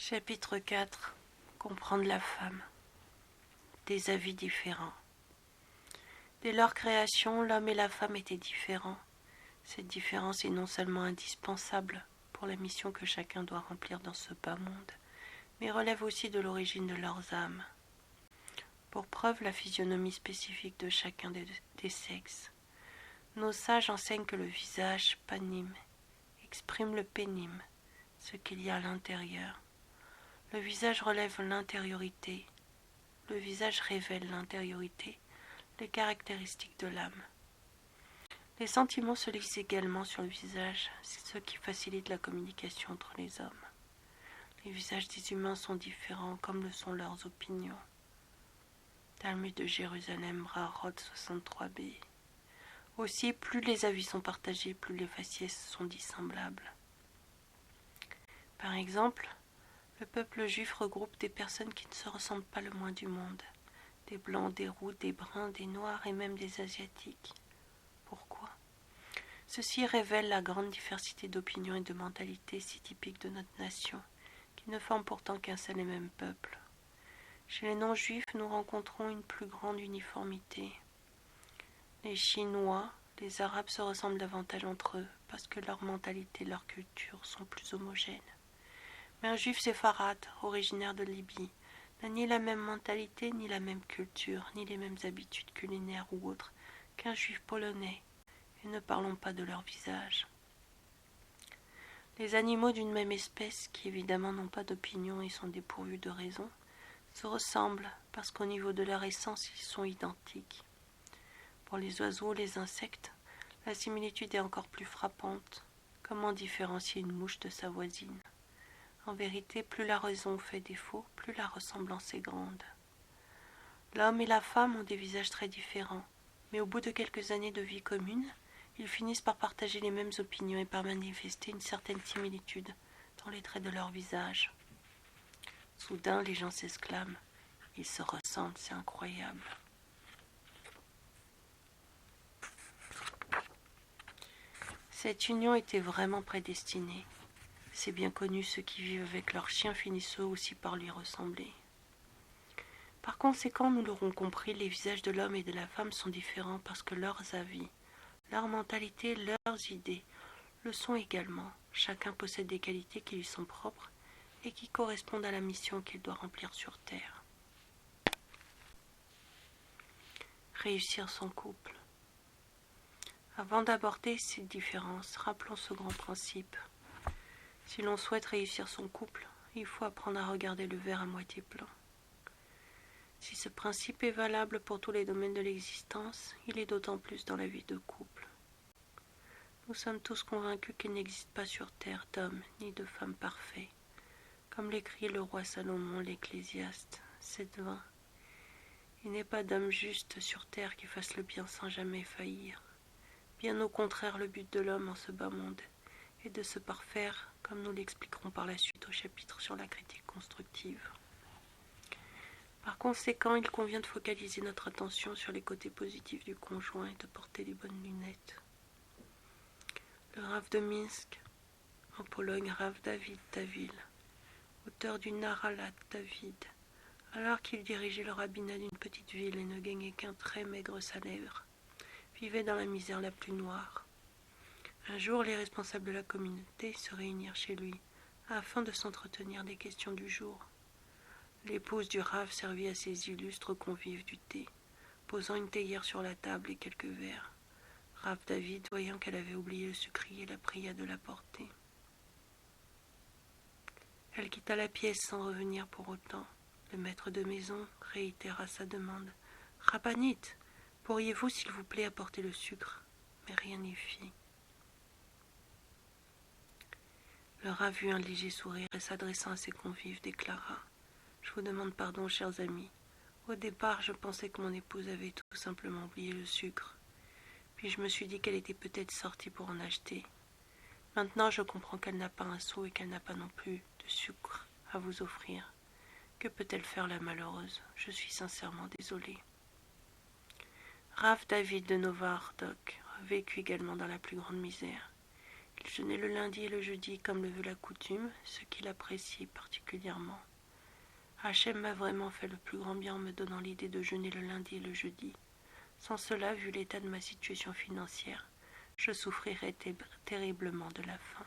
Chapitre 4. Comprendre la femme. Des avis différents. Dès leur création, l'homme et la femme étaient différents. Cette différence est non seulement indispensable pour la mission que chacun doit remplir dans ce bas monde, mais relève aussi de l'origine de leurs âmes. Pour preuve, la physionomie spécifique de chacun des sexes. Nos sages enseignent que le visage panime exprime le pénime, ce qu'il y a à l'intérieur. Le visage relève l'intériorité. Le visage révèle l'intériorité, les caractéristiques de l'âme. Les sentiments se lisent également sur le visage, c'est ce qui facilite la communication entre les hommes. Les visages des humains sont différents, comme le sont leurs opinions. Talmud de Jérusalem, Brachot 63b. Aussi, plus les avis sont partagés, plus les faciès sont dissemblables. Par exemple, le peuple juif regroupe des personnes qui ne se ressemblent pas le moins du monde, des blancs, des roux, des bruns, des noirs et même des asiatiques. Pourquoi ? Ceci révèle la grande diversité d'opinions et de mentalités si typiques de notre nation, qui ne forment pourtant qu'un seul et même peuple. Chez les non-juifs, nous rencontrons une plus grande uniformité. Les Chinois, les Arabes se ressemblent davantage entre eux, parce que leur mentalité et leur culture sont plus homogènes. Mais un juif séfarade, originaire de Libye, n'a ni la même mentalité, ni la même culture, ni les mêmes habitudes culinaires ou autres qu'un juif polonais, et ne parlons pas de leur visage. Les animaux d'une même espèce, qui évidemment n'ont pas d'opinion et sont dépourvus de raison, se ressemblent parce qu'au niveau de leur essence, ils sont identiques. Pour les oiseaux, les insectes, la similitude est encore plus frappante. Comment différencier une mouche de sa voisine ? En vérité, plus la raison fait défaut, plus la ressemblance est grande. L'homme et la femme ont des visages très différents, mais au bout de quelques années de vie commune, ils finissent par partager les mêmes opinions et par manifester une certaine similitude dans les traits de leur visage. Soudain, les gens s'exclament « Ils se ressemblent, c'est incroyable !» Cette union était vraiment prédestinée. C'est bien connu, ceux qui vivent avec leurs chiens finissent eux aussi par lui ressembler. Par conséquent, nous l'aurons compris, les visages de l'homme et de la femme sont différents parce que leurs avis, leur mentalité, leurs idées le sont également. Chacun possède des qualités qui lui sont propres et qui correspondent à la mission qu'il doit remplir sur Terre. Réussir son couple. Avant d'aborder ces différences, rappelons ce grand principe. Si l'on souhaite réussir son couple, il faut apprendre à regarder le verre à moitié plein. Si ce principe est valable pour tous les domaines de l'existence, il est d'autant plus dans la vie de couple. Nous sommes tous convaincus qu'il n'existe pas sur terre d'homme ni de femme parfait. Comme l'écrit le roi Salomon, l'Ecclésiaste 7:20. Il n'est pas d'homme juste sur terre qui fasse le bien sans jamais faillir. Bien au contraire, le but de l'homme en ce bas monde est de se parfaire, comme nous l'expliquerons par la suite au chapitre sur la critique constructive. Par conséquent, il convient de focaliser notre attention sur les côtés positifs du conjoint et de porter les bonnes lunettes. Le Rav de Minsk, en Pologne, Rav David Tawil, auteur du Nahalat David, alors qu'il dirigeait le rabbinat d'une petite ville et ne gagnait qu'un très maigre salaire, vivait dans la misère la plus noire. Un jour, les responsables de la communauté se réunirent chez lui afin de s'entretenir des questions du jour. L'épouse du Rav servit à ses illustres convives du thé, posant une théière sur la table et quelques verres. Rav David, voyant qu'elle avait oublié le sucrier, la pria de l'apporter. Elle quitta la pièce sans revenir pour autant. Le maître de maison réitéra sa demande. « Rabbinite, pourriez-vous, s'il vous plaît, apporter le sucre ?» Mais rien n'y fit. Le Rav eut un léger sourire et s'adressant à ses convives déclara « Je vous demande pardon, chers amis. Au départ, je pensais que mon épouse avait tout simplement oublié le sucre. Puis je me suis dit qu'elle était peut-être sortie pour en acheter. Maintenant, je comprends qu'elle n'a pas un sou et qu'elle n'a pas non plus de sucre à vous offrir. Que peut-elle faire, la malheureuse ? Je suis sincèrement désolée. » Rav David de Novardok vécut également dans la plus grande misère. Il jeûnait le lundi et le jeudi comme le veut la coutume, ce qu'il appréciait particulièrement. Hachem m'a vraiment fait le plus grand bien en me donnant l'idée de jeûner le lundi et le jeudi. Sans cela, vu l'état de ma situation financière, je souffrirais terriblement de la faim.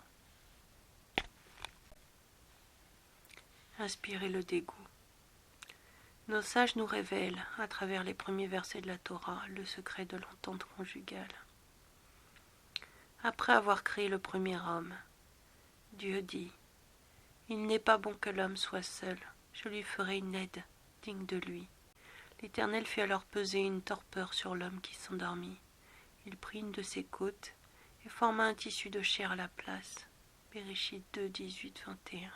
Inspirer le dégoût. Nos sages nous révèlent, à travers les premiers versets de la Torah, le secret de l'entente conjugale. Après avoir créé le premier homme, Dieu dit « Il n'est pas bon que l'homme soit seul, je lui ferai une aide digne de lui. » L'Éternel fit alors peser une torpeur sur l'homme qui s'endormit. Il prit une de ses côtes et forma un tissu de chair à la place. Bereshit 2, 18, 21.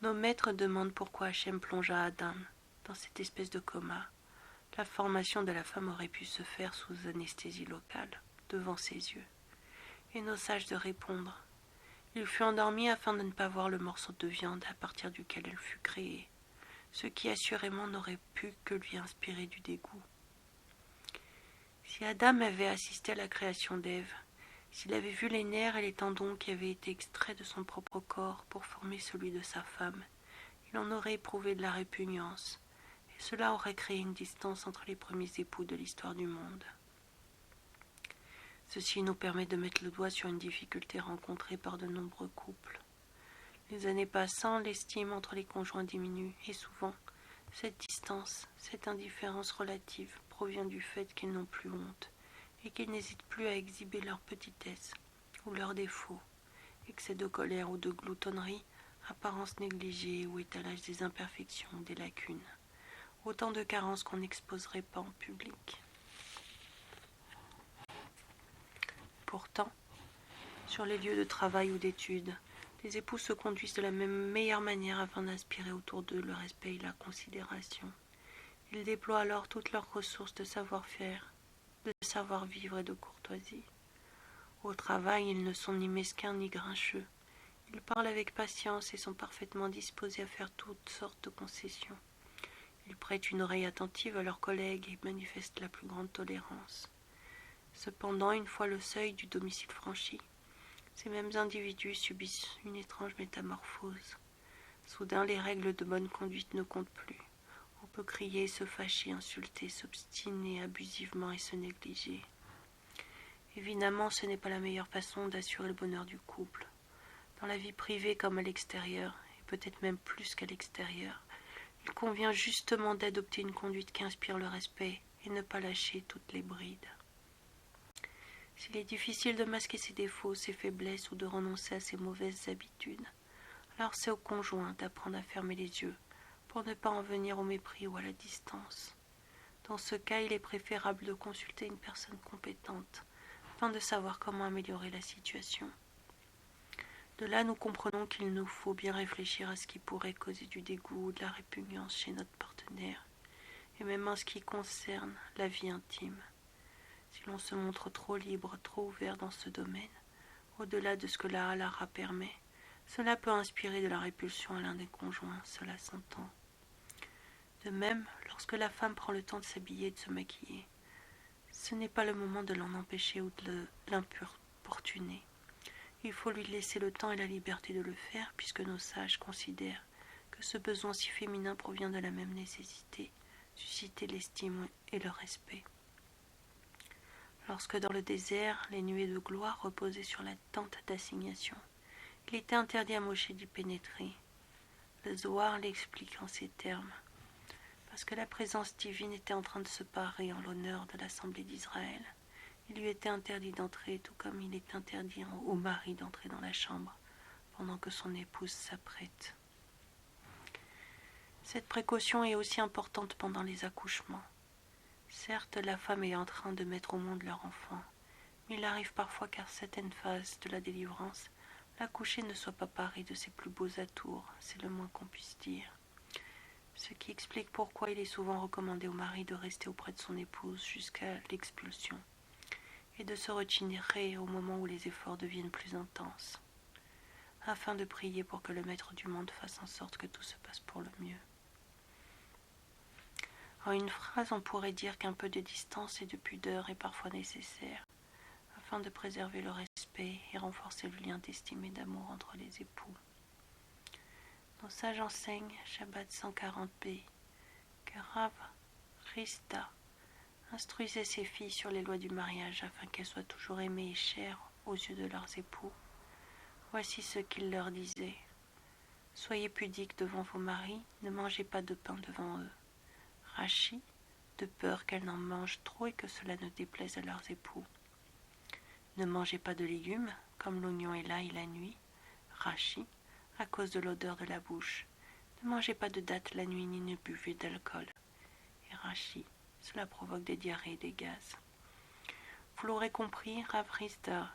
Nos maîtres demandent pourquoi Hachem plongea Adam dans cette espèce de coma. La formation de la femme aurait pu se faire sous anesthésie locale, devant ses yeux. Et nos sages de répondre. Il fut endormi afin de ne pas voir le morceau de viande à partir duquel elle fut créée, ce qui assurément n'aurait pu que lui inspirer du dégoût. Si Adam avait assisté à la création d'Ève, s'il avait vu les nerfs et les tendons qui avaient été extraits de son propre corps pour former celui de sa femme, il en aurait éprouvé de la répugnance, et cela aurait créé une distance entre les premiers époux de l'histoire du monde. Ceci nous permet de mettre le doigt sur une difficulté rencontrée par de nombreux couples. Les années passant, l'estime entre les conjoints diminue, et souvent, cette distance, cette indifférence relative provient du fait qu'ils n'ont plus honte, et qu'ils n'hésitent plus à exhiber leur petitesse ou leurs défauts, excès de colère ou de gloutonnerie, apparence négligée ou étalage des imperfections ou des lacunes, autant de carences qu'on n'exposerait pas en public. Pourtant, sur les lieux de travail ou d'études, les époux se conduisent de la meilleure manière afin d'inspirer autour d'eux le respect et la considération. Ils déploient alors toutes leurs ressources de savoir-faire, de savoir-vivre et de courtoisie. Au travail, ils ne sont ni mesquins ni grincheux. Ils parlent avec patience et sont parfaitement disposés à faire toutes sortes de concessions. Ils prêtent une oreille attentive à leurs collègues et manifestent la plus grande tolérance. Cependant, une fois le seuil du domicile franchi, ces mêmes individus subissent une étrange métamorphose. Soudain, les règles de bonne conduite ne comptent plus. On peut crier, se fâcher, insulter, s'obstiner abusivement et se négliger. Évidemment, ce n'est pas la meilleure façon d'assurer le bonheur du couple. Dans la vie privée comme à l'extérieur, et peut-être même plus qu'à l'extérieur, il convient justement d'adopter une conduite qui inspire le respect et ne pas lâcher toutes les brides. S'il est difficile de masquer ses défauts, ses faiblesses ou de renoncer à ses mauvaises habitudes, alors c'est au conjoint d'apprendre à fermer les yeux pour ne pas en venir au mépris ou à la distance. Dans ce cas, il est préférable de consulter une personne compétente afin de savoir comment améliorer la situation. De là, nous comprenons qu'il nous faut bien réfléchir à ce qui pourrait causer du dégoût ou de la répugnance chez notre partenaire, et même en ce qui concerne la vie intime. Si l'on se montre trop libre, trop ouvert dans ce domaine, au-delà de ce que la halakha permet, cela peut inspirer de la répulsion à l'un des conjoints, cela s'entend. De même, lorsque la femme prend le temps de s'habiller et de se maquiller, ce n'est pas le moment de l'en empêcher ou de l'importuner. Il faut lui laisser le temps et la liberté de le faire, puisque nos sages considèrent que ce besoin si féminin provient de la même nécessité, susciter l'estime et le respect. Lorsque dans le désert, les nuées de gloire reposaient sur la tente d'assignation, il était interdit à Moshe d'y pénétrer. Le Zohar l'explique en ces termes. Parce que la présence divine était en train de se parer en l'honneur de l'Assemblée d'Israël, il lui était interdit d'entrer, tout comme il est interdit au mari d'entrer dans la chambre pendant que son épouse s'apprête. Cette précaution est aussi importante pendant les accouchements. Certes, la femme est en train de mettre au monde leur enfant, mais il arrive parfois qu'à certaines phases de la délivrance, l'accouché ne soit pas paré de ses plus beaux atours, c'est le moins qu'on puisse dire. Ce qui explique pourquoi il est souvent recommandé au mari de rester auprès de son épouse jusqu'à l'expulsion, et de se retirer au moment où les efforts deviennent plus intenses, afin de prier pour que le Maître du monde fasse en sorte que tout se passe pour le mieux. En une phrase, on pourrait dire qu'un peu de distance et de pudeur est parfois nécessaire, afin de préserver le respect paix et renforcer le lien d'estime et d'amour entre les époux. Nos sages enseignent, Shabbat 140b, que Rav Rista instruisait ses filles sur les lois du mariage afin qu'elles soient toujours aimées et chères aux yeux de leurs époux. Voici ce qu'il leur disait. Soyez pudiques devant vos maris, ne mangez pas de pain devant eux. Rachi, de peur qu'elles n'en mangent trop et que cela ne déplaise à leurs époux. Ne mangez pas de légumes, comme l'oignon et l'ail la nuit. Rachi, à cause de l'odeur de la bouche. Ne mangez pas de dattes la nuit ni ne buvez d'alcool. Et Rachi, cela provoque des diarrhées et des gaz. Vous l'aurez compris, Rav Rista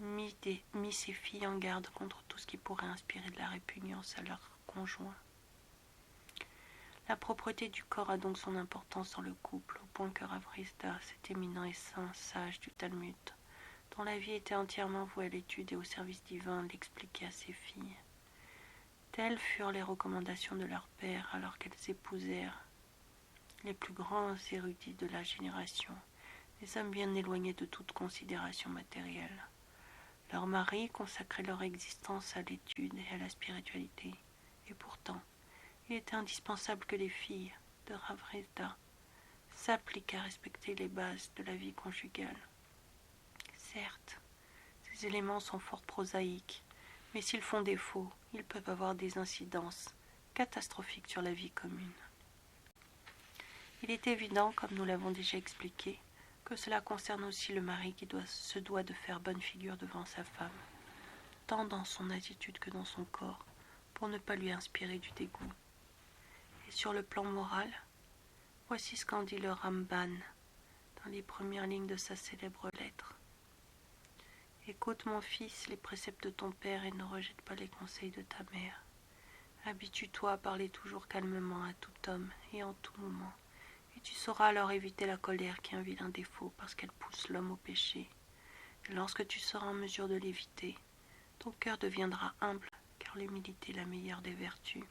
mit ses filles en garde contre tout ce qui pourrait inspirer de la répugnance à leur conjoint. La propreté du corps a donc son importance dans le couple, au point que Rav Rista, cet éminent et saint sage du Talmud, dont la vie était entièrement vouée à l'étude et au service divin, l'expliquait à ses filles. Telles furent les recommandations de leur père alors qu'elles épousèrent les plus grands érudits de la génération, des hommes bien éloignés de toute considération matérielle. Leurs maris consacraient leur existence à l'étude et à la spiritualité, et pourtant, il était indispensable que les filles de Rav Rista s'appliquent à respecter les bases de la vie conjugale. Certes, ces éléments sont fort prosaïques, mais s'ils font défaut, ils peuvent avoir des incidences catastrophiques sur la vie commune. Il est évident, comme nous l'avons déjà expliqué, que cela concerne aussi le mari qui se doit de faire bonne figure devant sa femme, tant dans son attitude que dans son corps, pour ne pas lui inspirer du dégoût. Et sur le plan moral, voici ce qu'en dit le Ramban dans les premières lignes de sa célèbre lettre. Écoute mon fils les préceptes de ton père et ne rejette pas les conseils de ta mère. Habitue-toi à parler toujours calmement à tout homme et en tout moment. Et tu sauras alors éviter la colère qui est un vilain défaut parce qu'elle pousse l'homme au péché. Et lorsque tu seras en mesure de l'éviter, ton cœur deviendra humble, car l'humilité est la meilleure des vertus.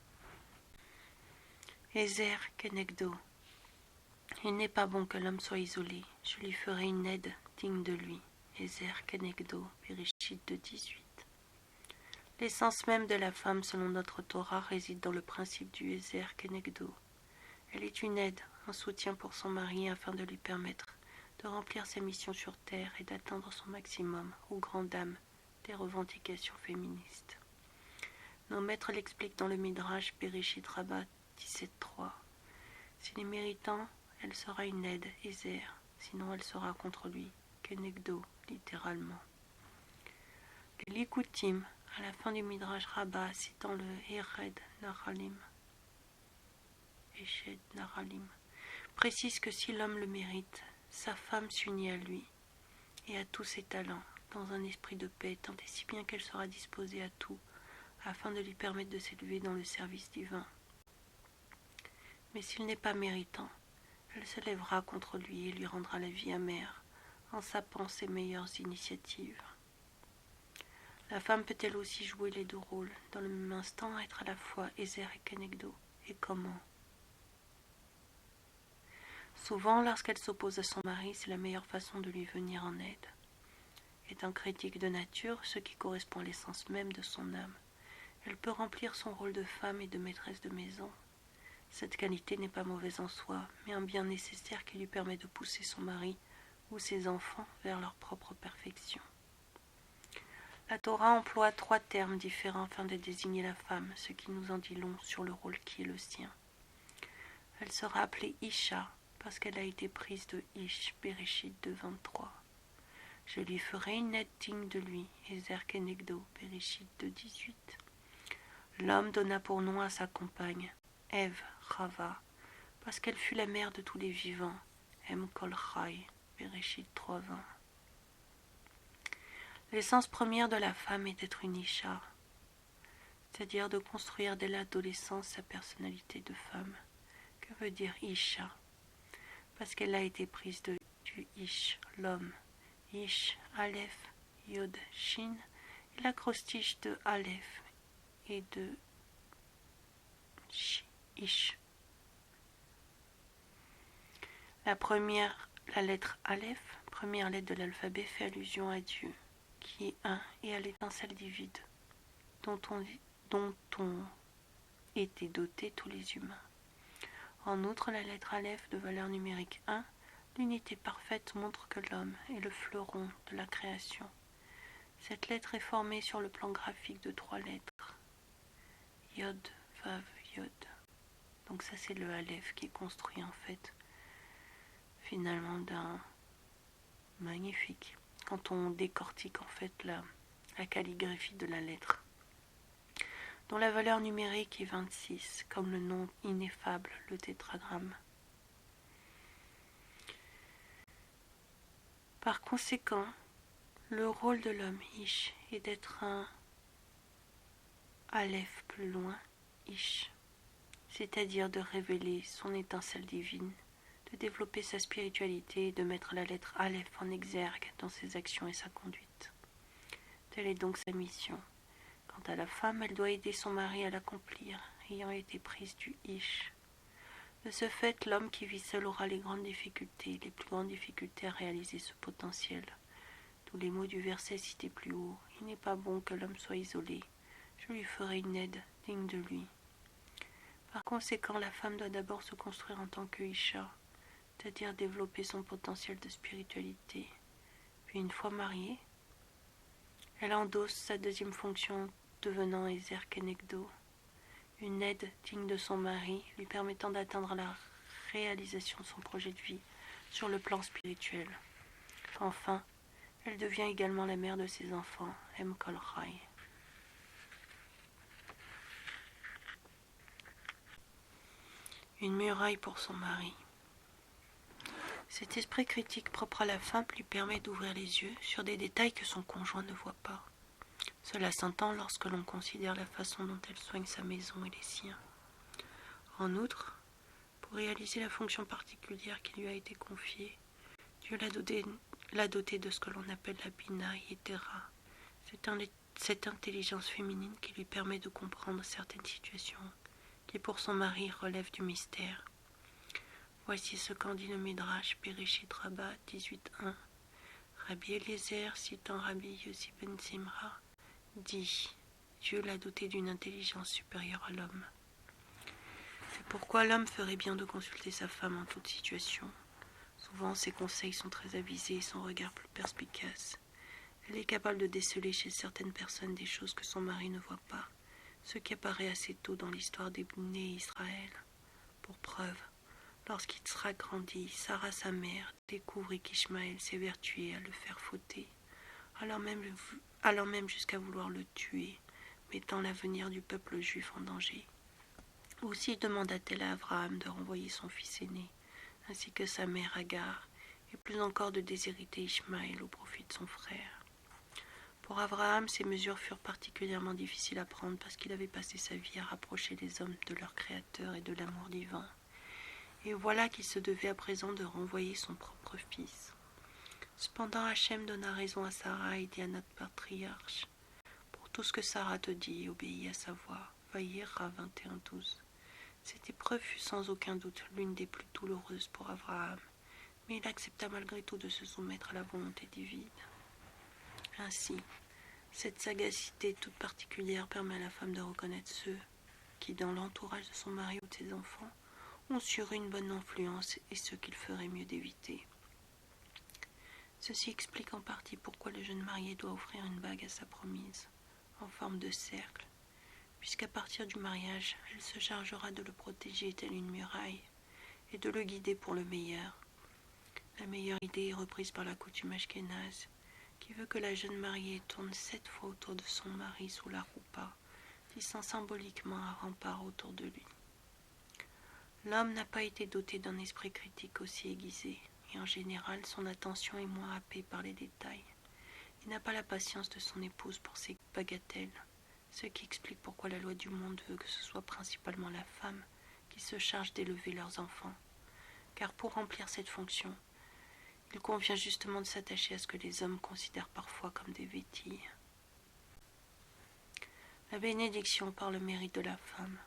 Ezer Kenegdo. Il n'est pas bon que l'homme soit isolé. Je lui ferai une aide digne de lui. Ezer Kenegdo, Bereshit 2.18. L'essence même de la femme, selon notre Torah, réside dans le principe du Ezer Kenegdo. Elle est une aide, un soutien pour son mari afin de lui permettre de remplir ses missions sur terre et d'atteindre son maximum aux grandes dames des revendications féministes. Nos maîtres l'expliquent dans le Midrash Bereshit Rabbah 17.3. S'il est méritant, elle sera une aide, Ezer, sinon elle sera contre lui, Kenegdo, littéralement. Les Likutim, à la fin du Midrash Rabbah, citant le Ered Naralim, Eshed Naralim, précise que si l'homme le mérite, sa femme s'unit à lui et à tous ses talents, dans un esprit de paix, tant et si bien qu'elle sera disposée à tout, afin de lui permettre de s'élever dans le service divin. Mais s'il n'est pas méritant, elle se lèvera contre lui et lui rendra la vie amère, en sapant ses meilleures initiatives. La femme peut-elle aussi jouer les deux rôles, dans le même instant être à la fois Ezer et Kenegdo, et comment? Souvent, lorsqu'elle s'oppose à son mari, c'est la meilleure façon de lui venir en aide. Étant critique de nature, ce qui correspond à l'essence même de son âme, elle peut remplir son rôle de femme et de maîtresse de maison. Cette qualité n'est pas mauvaise en soi, mais un bien nécessaire qui lui permet de pousser son mari ou ses enfants vers leur propre perfection. La Torah emploie 3 termes différents afin de désigner la femme, ce qui nous en dit long sur le rôle qui est le sien. Elle sera appelée Isha, parce qu'elle a été prise de Ish, Bereshit 2.23. Je lui ferai une aide digne de lui, Ezer Kenegdo, Bereshit 2.18. L'homme donna pour nom à sa compagne, Ève, Chava, parce qu'elle fut la mère de tous les vivants, Em Kol Chai, Bereshit 3.20. L'essence première de la femme est d'être une Isha, c'est-à-dire de construire dès l'adolescence sa personnalité de femme. Que veut dire Isha? Parce qu'elle a été prise du Ish, l'homme. Ish, Aleph, Yod, Shin, et l'acrostiche de Aleph et de Ish. La lettre Aleph, première lettre de l'alphabet, fait allusion à Dieu, qui est un et à l'étincelle divine dont on étaient dotés tous les humains. En outre, la lettre Aleph de valeur numérique 1, l'unité parfaite montre que l'homme est le fleuron de la création. Cette lettre est formée sur le plan graphique de 3 lettres. Yod, Vav, Yod. Donc ça c'est le Aleph qui est construit en fait finalement d'un magnifique. Quand on décortique en fait la calligraphie de la lettre, dont la valeur numérique est 26, comme le nom ineffable, le tétragramme. Par conséquent, le rôle de l'homme Ish est d'être un Aleph plus loin, Ish, c'est-à-dire de révéler son étincelle divine, de développer sa spiritualité et de mettre la lettre Aleph en exergue dans ses actions et sa conduite. Telle est donc sa mission. Quant à la femme, elle doit aider son mari à l'accomplir, ayant été prise du Ish. De ce fait, l'homme qui vit seul aura les plus grandes difficultés à réaliser ce potentiel. Tous les mots du verset cités plus haut, il n'est pas bon que l'homme soit isolé. Je lui ferai une aide digne de lui. Par conséquent, la femme doit d'abord se construire en tant que Isha, c'est-à-dire développer son potentiel de spiritualité. Puis une fois mariée, elle endosse sa deuxième fonction, devenant Ezer Kenegdo, une aide digne de son mari, lui permettant d'atteindre la réalisation de son projet de vie sur le plan spirituel. Enfin, elle devient également la mère de ses enfants, Em Kol Chai. Une muraille pour son mari. Cet esprit critique propre à la femme lui permet d'ouvrir les yeux sur des détails que son conjoint ne voit pas. Cela s'entend lorsque l'on considère la façon dont elle soigne sa maison et les siens. En outre, pour réaliser la fonction particulière qui lui a été confiée, Dieu l'a dotée de ce que l'on appelle la Bina Yetera, cette intelligence féminine qui lui permet de comprendre certaines situations qui pour son mari relèvent du mystère. Voici ce qu'en dit le Midrash Bereshit Rabbah 18.1. Rabbi Eliezer, citant Rabbi Yossi ben Simra, dit « Dieu l'a doté d'une intelligence supérieure à l'homme. » C'est pourquoi l'homme ferait bien de consulter sa femme en toute situation. Souvent, ses conseils sont très avisés et son regard plus perspicace. Elle est capable de déceler chez certaines personnes des choses que son mari ne voit pas, ce qui apparaît assez tôt dans l'histoire des Bnei Israël. Pour preuve, lorsqu'Yitzhak grandit, Sarah, sa mère, découvrit qu'Ishmaël s'évertuait à le faire fauter, allant même jusqu'à vouloir le tuer, mettant l'avenir du peuple juif en danger. Aussi demanda-t-elle à Abraham de renvoyer son fils aîné, ainsi que sa mère Agar, et plus encore de déshériter Ishmaël au profit de son frère. Pour Abraham, ces mesures furent particulièrement difficiles à prendre parce qu'il avait passé sa vie à rapprocher les hommes de leur Créateur et de l'amour divin. Et voilà qu'il se devait à présent de renvoyer son propre fils. Cependant, Hachem donna raison à Sarah et dit à notre patriarche, « Pour tout ce que Sarah te dit, obéis à sa voix. » Vayera 21.12. Cette épreuve fut sans aucun doute l'une des plus douloureuses pour Abraham, mais il accepta malgré tout de se soumettre à la volonté divine. Ainsi, cette sagacité toute particulière permet à la femme de reconnaître ceux qui, dans l'entourage de son mari ou de ses enfants, ont sur une bonne influence et ceux qu'il ferait mieux d'éviter. Ceci explique en partie pourquoi le jeune marié doit offrir une bague à sa promise, en forme de cercle, puisqu'à partir du mariage, elle se chargera de le protéger telle une muraille et de le guider pour le meilleur. La meilleure idée est reprise par la coutume ashkénaze, qui veut que la jeune mariée tourne 7 fois autour de son mari sous la roupa, tissant symboliquement un rempart autour de lui. L'homme n'a pas été doté d'un esprit critique aussi aiguisé, et en général son attention est moins happée par les détails. Il n'a pas la patience de son épouse pour ses bagatelles, ce qui explique pourquoi la loi du monde veut que ce soit principalement la femme qui se charge d'élever leurs enfants. Car pour remplir cette fonction, il convient justement de s'attacher à ce que les hommes considèrent parfois comme des vétilles. La bénédiction par le mérite de la femme.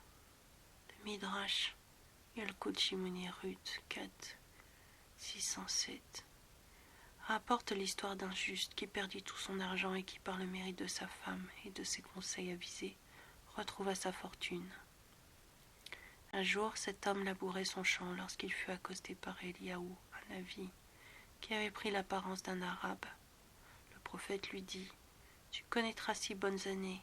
Le Midrash Yalkut Shimoni Ruth 4, 607. rapporte l'histoire d'un juste qui perdit tout son argent et qui, par le mérite de sa femme et de ses conseils avisés, retrouva sa fortune. Un jour, cet homme labourait son champ lorsqu'il fut accosté par Eliaou, un Navi, qui avait pris l'apparence d'un arabe. Le prophète lui dit : « Tu connaîtras 6 bonnes années.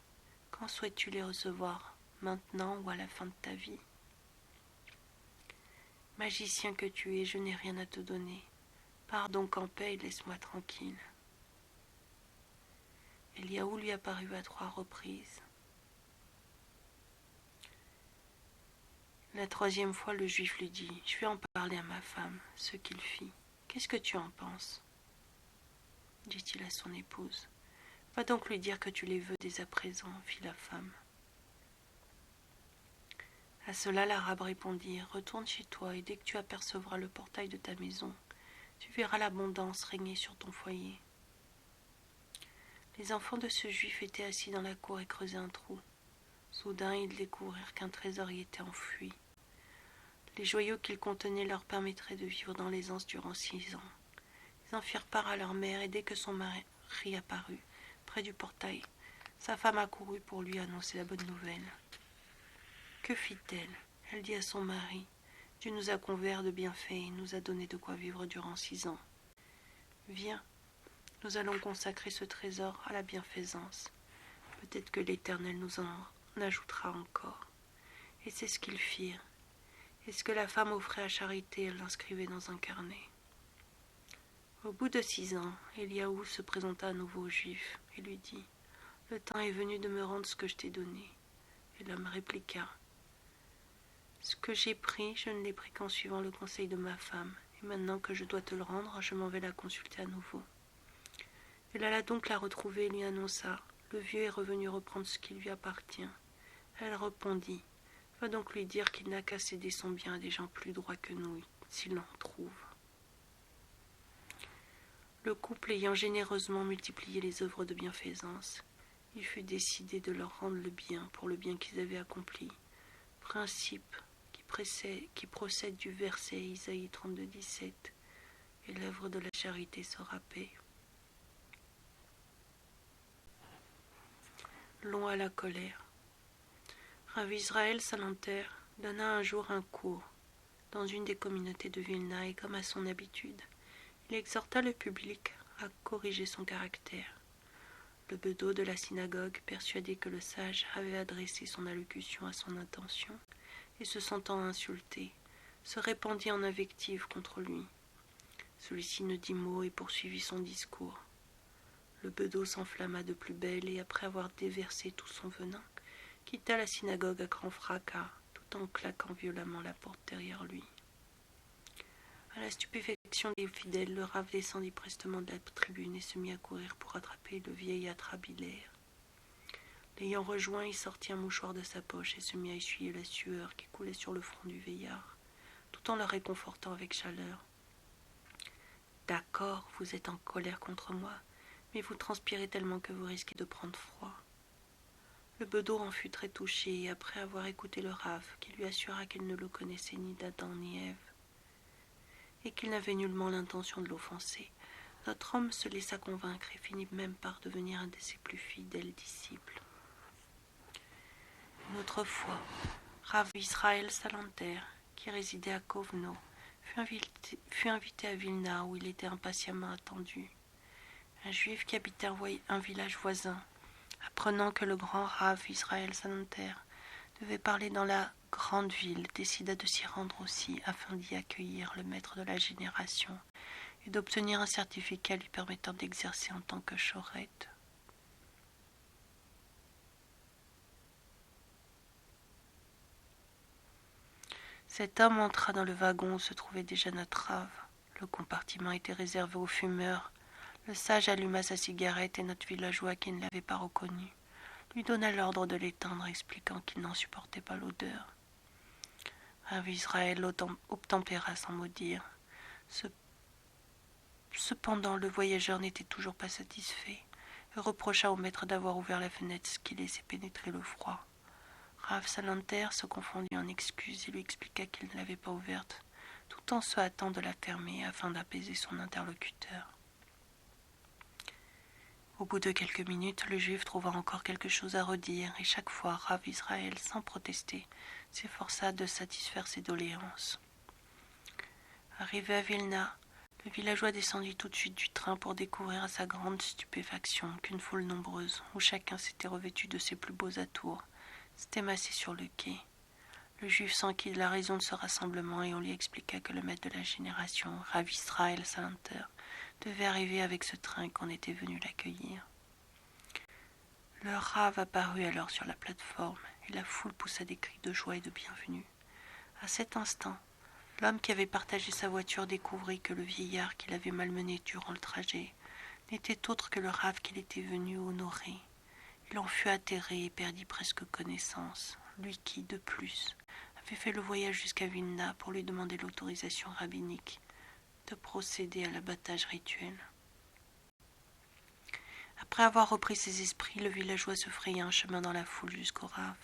Quand souhaites-tu les recevoir, maintenant ou à la fin de ta vie ? Magicien que tu es, je n'ai rien à te donner. Pars donc en paix et laisse-moi tranquille. » Eliaou lui apparut à 3 reprises. La 3e fois, le juif lui dit : « Je vais en parler à ma femme. » Ce qu'il fit. « Qu'est-ce que tu en penses ? » dit-il à son épouse. « Va donc lui dire que tu les veux dès à présent, » fit la femme. À cela, l'arabe répondit : « Retourne chez toi, et dès que tu apercevras le portail de ta maison, tu verras l'abondance régner sur ton foyer. » Les enfants de ce juif étaient assis dans la cour et creusaient un trou. Soudain, ils découvrirent qu'un trésor y était enfoui. Les joyaux qu'il contenait leur permettraient de vivre dans l'aisance durant 6 ans. Ils en firent part à leur mère, et dès que son mari apparut, près du portail, sa femme accourut pour lui annoncer la bonne nouvelle. Que fit-elle ? Elle dit à son mari : « Dieu nous a couverts de bienfaits et nous a donné de quoi vivre durant 6 ans. Viens, nous allons consacrer ce trésor à la bienfaisance. Peut-être que l'Éternel nous en ajoutera encore. » Et c'est ce qu'ils firent. Et ce que la femme offrait à charité, elle l'inscrivait dans un carnet. Au bout de 6 ans, Eliaou se présenta à nouveau au juif et lui dit : « Le temps est venu de me rendre ce que je t'ai donné. » Et l'homme répliqua : « Ce que j'ai pris, je ne l'ai pris qu'en suivant le conseil de ma femme, et maintenant que je dois te le rendre, je m'en vais la consulter à nouveau. » Elle alla donc la retrouver et lui annonça : « Le vieux est revenu reprendre ce qui lui appartient. » Elle répondit : « Va donc lui dire qu'il n'a qu'à céder son bien à des gens plus droits que nous, s'il en trouve. » Le couple ayant généreusement multiplié les œuvres de bienfaisance, il fut décidé de leur rendre le bien pour le bien qu'ils avaient accompli, principe qui procède du verset Isaïe 32,17 : « Et l'œuvre de la charité sera paix. » Long à la colère. Rav Israël Salanter donna un jour un cours dans une des communautés de Vilna et, comme à son habitude, il exhorta le public à corriger son caractère. Le bedeau de la synagogue, persuadé que le sage avait adressé son allocution à son intention et se sentant insulté, se répandit en invectives contre lui. Celui-ci ne dit mot et poursuivit son discours. Le bedeau s'enflamma de plus belle et, après avoir déversé tout son venin, quitta la synagogue à grand fracas, tout en claquant violemment la porte derrière lui. À la stupéfaction des fidèles, le Rav descendit prestement de la tribune et se mit à courir pour attraper le vieillâtre abilaire. L'ayant rejoint, il sortit un mouchoir de sa poche et se mit à essuyer la sueur qui coulait sur le front du vieillard, tout en le réconfortant avec chaleur. « D'accord, vous êtes en colère contre moi, mais vous transpirez tellement que vous risquez de prendre froid. » Le bedeau en fut très touché, et après avoir écouté le Rav, qui lui assura qu'il ne le connaissait ni d'Adam ni Ève, et qu'il n'avait nullement l'intention de l'offenser, notre homme se laissa convaincre et finit même par devenir un de ses plus fidèles disciples. Une autre fois, Rav Israël Salanter, qui résidait à Kovno, fut invité à Vilna, où il était impatiemment attendu. Un juif qui habitait un village voisin, apprenant que le grand Rav Israël Salanter devait parler dans la grande ville, décida de s'y rendre aussi afin d'y accueillir le maître de la génération et d'obtenir un certificat lui permettant d'exercer en tant que chorette. Cet homme entra dans le wagon où se trouvait déjà notre Rav. Le compartiment était réservé aux fumeurs. Le sage alluma sa cigarette et notre villageois, qui ne l'avait pas reconnu, lui donna l'ordre de l'éteindre, expliquant qu'il n'en supportait pas l'odeur. Rav Israël obtempéra sans mot dire. Cependant, le voyageur n'était toujours pas satisfait et reprocha au maître d'avoir ouvert la fenêtre, ce qui laissait pénétrer le froid. Rav Salanter se confondit en excuses et lui expliqua qu'il ne l'avait pas ouverte, tout en se hâtant de la fermer afin d'apaiser son interlocuteur. Au bout de quelques minutes, le juif trouva encore quelque chose à redire, et chaque fois, Rav Israël, sans protester, s'efforça de satisfaire ses doléances. Arrivé à Vilna, le villageois descendit tout de suite du train pour découvrir à sa grande stupéfaction qu'une foule nombreuse, où chacun s'était revêtu de ses plus beaux atours, s'était massée sur le quai. Le juif s'enquit de la raison de ce rassemblement et on lui expliqua que le maître de la génération, Rav Israël Salanter, devait arriver avec ce train et qu'on était venu l'accueillir. Le Rav apparut alors sur la plateforme et la foule poussa des cris de joie et de bienvenue. À cet instant, l'homme qui avait partagé sa voiture découvrit que le vieillard qui l'avait malmené durant le trajet n'était autre que le Rav qu'il était venu honorer. Il en fut atterré et perdit presque connaissance, lui qui, de plus, avait fait le voyage jusqu'à Vilna pour lui demander l'autorisation rabbinique de procéder à l'abattage rituel. Après avoir repris ses esprits, le villageois se fraya un chemin dans la foule jusqu'au Rav.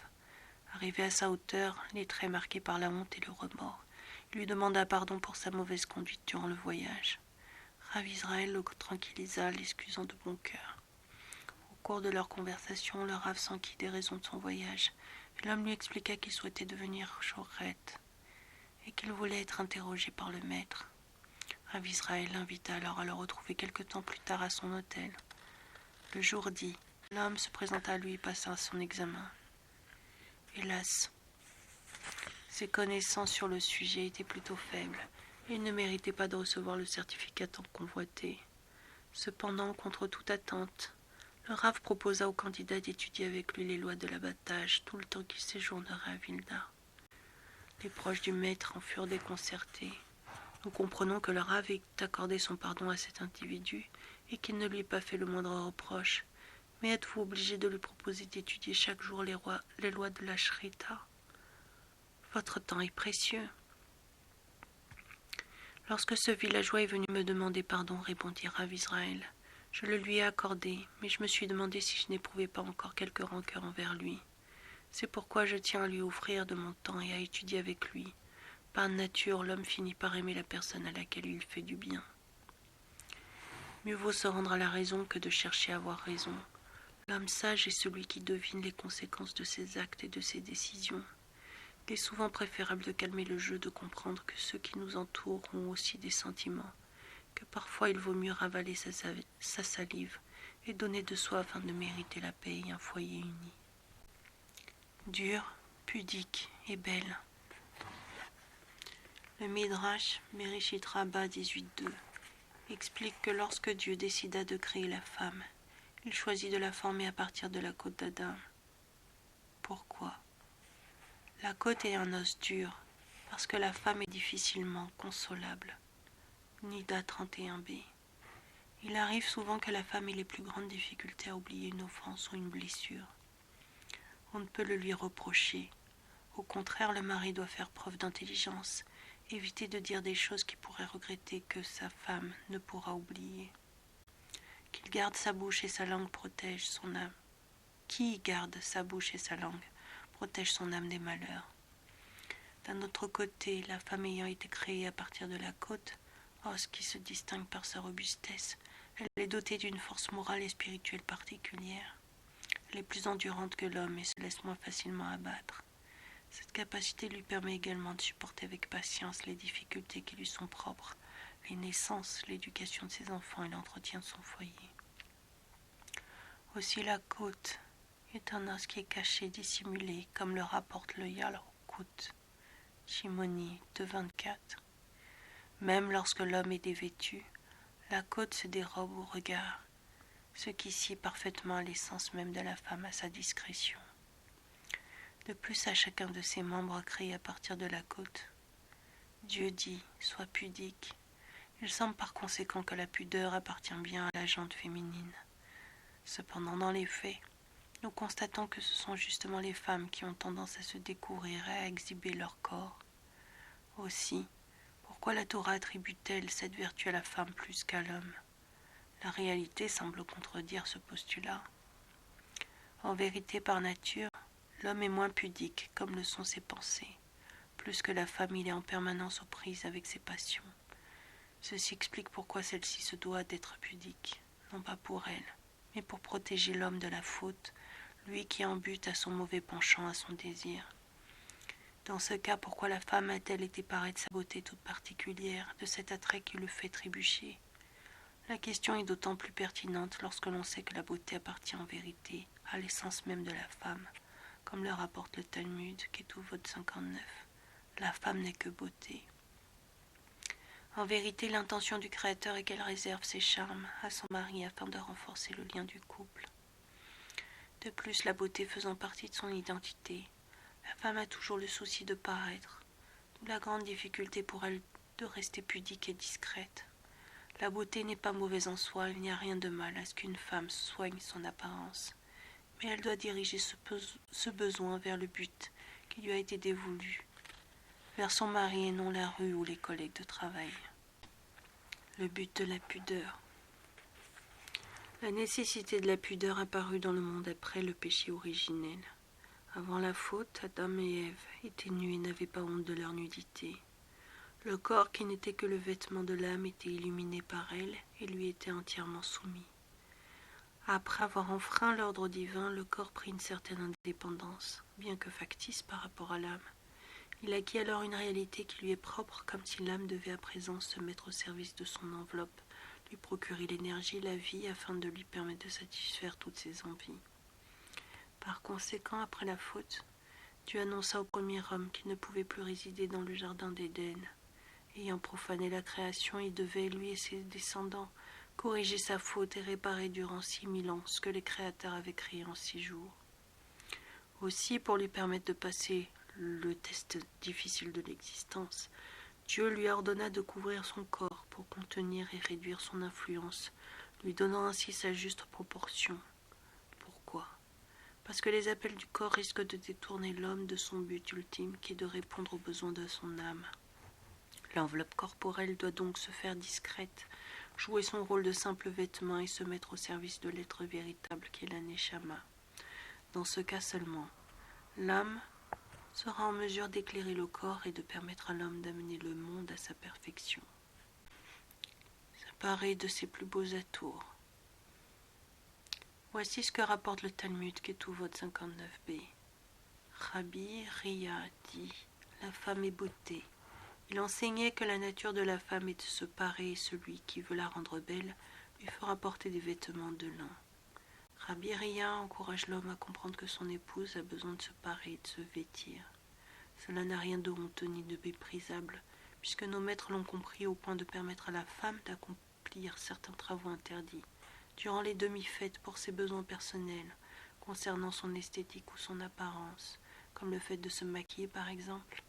Arrivé à sa hauteur, les traits marqués par la honte et le remords, il lui demanda pardon pour sa mauvaise conduite durant le voyage. Rav Israël le tranquillisa, l'excusant de bon cœur. Au cours de leur conversation, le Rav s'enquit des raisons de son voyage, et l'homme lui expliqua qu'il souhaitait devenir chorette et qu'il voulait être interrogé par le maître. Rav Israël l'invita alors à le retrouver quelque temps plus tard à son hôtel. Le jour dit, l'homme se présenta à lui et passa son examen. Hélas, ses connaissances sur le sujet étaient plutôt faibles, et il ne méritait pas de recevoir le certificat tant convoité. Cependant, contre toute attente, le Rav proposa au candidat d'étudier avec lui les lois de l'abattage tout le temps qu'il séjournerait à Vilna. Les proches du maître en furent déconcertés. Nous comprenons que le Rav ait accordé son pardon à cet individu et qu'il ne lui ait pas fait le moindre reproche. Mais êtes-vous obligé de lui proposer d'étudier chaque jour les lois de la Shrita? Votre temps est précieux. Lorsque ce villageois est venu me demander pardon, répondit Rav Israël, je le lui ai accordé, mais je me suis demandé si je n'éprouvais pas encore quelque rancœur envers lui. C'est pourquoi je tiens à lui offrir de mon temps et à étudier avec lui. Par nature, l'homme finit par aimer la personne à laquelle il fait du bien. Mieux vaut se rendre à la raison que de chercher à avoir raison. L'homme sage est celui qui devine les conséquences de ses actes et de ses décisions. Il est souvent préférable de calmer le jeu, de comprendre que ceux qui nous entourent ont aussi des sentiments, que parfois il vaut mieux ravaler sa salive et donner de soi afin de mériter la paix et un foyer uni. Dure, pudique et belle. Le Midrash Bereshit Rabbah 18.2 explique que lorsque Dieu décida de créer la femme, il choisit de la former à partir de la côte d'Adam. Pourquoi? La côte est un os dur, parce que la femme est difficilement consolable. Nida 31b. Il arrive souvent que la femme ait les plus grandes difficultés à oublier une offense ou une blessure. On ne peut le lui reprocher. Au contraire, le mari doit faire preuve d'intelligence, éviter de dire des choses qu'il pourrait regretter que sa femme ne pourra oublier. Qu'il garde sa bouche et sa langue protège son âme. Qui garde sa bouche et sa langue protège son âme des malheurs. D'un autre côté, la femme ayant été créée à partir de la côte, os qui se distingue par sa robustesse, elle est dotée d'une force morale et spirituelle particulière. Elle est plus endurante que l'homme et se laisse moins facilement abattre. Cette capacité lui permet également de supporter avec patience les difficultés qui lui sont propres, les naissances, l'éducation de ses enfants et l'entretien de son foyer. Aussi la côte est un os qui est caché, dissimulé, comme le rapporte le Yalkut, Shimoni 2.24. Même lorsque l'homme est dévêtu, la côte se dérobe au regard, ce qui sied parfaitement à l'essence même de la femme, à sa discrétion. De plus, à chacun de ses membres créés à partir de la côte, Dieu dit « sois pudique ». Il semble par conséquent que la pudeur appartient bien à la jante féminine. Cependant, dans les faits, nous constatons que ce sont justement les femmes qui ont tendance à se découvrir et à exhiber leur corps. Aussi, pourquoi la Torah attribue-t-elle cette vertu à la femme plus qu'à l'homme? La réalité semble contredire ce postulat. En vérité, par nature, l'homme est moins pudique, comme le sont ses pensées. Plus que la femme, il est en permanence aux prises avec ses passions. Ceci explique pourquoi celle-ci se doit d'être pudique, non pas pour elle, mais pour protéger l'homme de la faute, lui qui en bute à son mauvais penchant, à son désir. Dans ce cas, pourquoi la femme a-t-elle été parée de sa beauté toute particulière, de cet attrait qui le fait trébucher? La question est d'autant plus pertinente lorsque l'on sait que la beauté appartient en vérité à l'essence même de la femme, comme le rapporte le Talmud, Ketuvot 59. La femme n'est que beauté. En vérité, l'intention du Créateur est qu'elle réserve ses charmes à son mari afin de renforcer le lien du couple. De plus, la beauté faisant partie de son identité, la femme a toujours le souci de paraître, d'où la grande difficulté pour elle de rester pudique et discrète. La beauté n'est pas mauvaise en soi, il n'y a rien de mal à ce qu'une femme soigne son apparence, mais elle doit diriger ce besoin vers le but qui lui a été dévolu, vers son mari et non la rue ou les collègues de travail. Le but de la pudeur. La nécessité de la pudeur apparut dans le monde après le péché originel. Avant la faute, Adam et Ève étaient nus et n'avaient pas honte de leur nudité. Le corps qui n'était que le vêtement de l'âme était illuminé par elle et lui était entièrement soumis. Après avoir enfreint l'ordre divin, le corps prit une certaine indépendance, bien que factice par rapport à l'âme. Il acquit alors une réalité qui lui est propre, comme si l'âme devait à présent se mettre au service de son enveloppe, lui procurer l'énergie, la vie, afin de lui permettre de satisfaire toutes ses envies. Par conséquent, après la faute, Dieu annonça au premier homme qu'il ne pouvait plus résider dans le jardin d'Éden. Ayant profané la création, il devait, lui et ses descendants, corriger sa faute et réparer durant 6000 ans ce que les créateurs avaient créé en 6 jours. Aussi, pour lui permettre de passer le test difficile de l'existence, Dieu lui ordonna de couvrir son corps pour contenir et réduire son influence, lui donnant ainsi sa juste proportion. Pourquoi ? Parce que les appels du corps risquent de détourner l'homme de son but ultime qui est de répondre aux besoins de son âme. L'enveloppe corporelle doit donc se faire discrète, jouer son rôle de simple vêtement et se mettre au service de l'être véritable qui est la Neshama. Dans ce cas seulement, l'âme sera en mesure d'éclairer le corps et de permettre à l'homme d'amener le monde à sa perfection. Ça paraît de ses plus beaux atours. Voici ce que rapporte le Talmud Ketuvot 59b. Rabbi Ria dit « La femme est beauté ». Il enseignait que la nature de la femme est de se parer et celui qui veut la rendre belle lui fera porter des vêtements de lin. Rabbi Ria encourage l'homme à comprendre que son épouse a besoin de se parer et de se vêtir. Cela n'a rien de honteux ni de méprisable, puisque nos maîtres l'ont compris au point de permettre à la femme d'accomplir certains travaux interdits, durant les demi-fêtes pour ses besoins personnels, concernant son esthétique ou son apparence, comme le fait de se maquiller par exemple.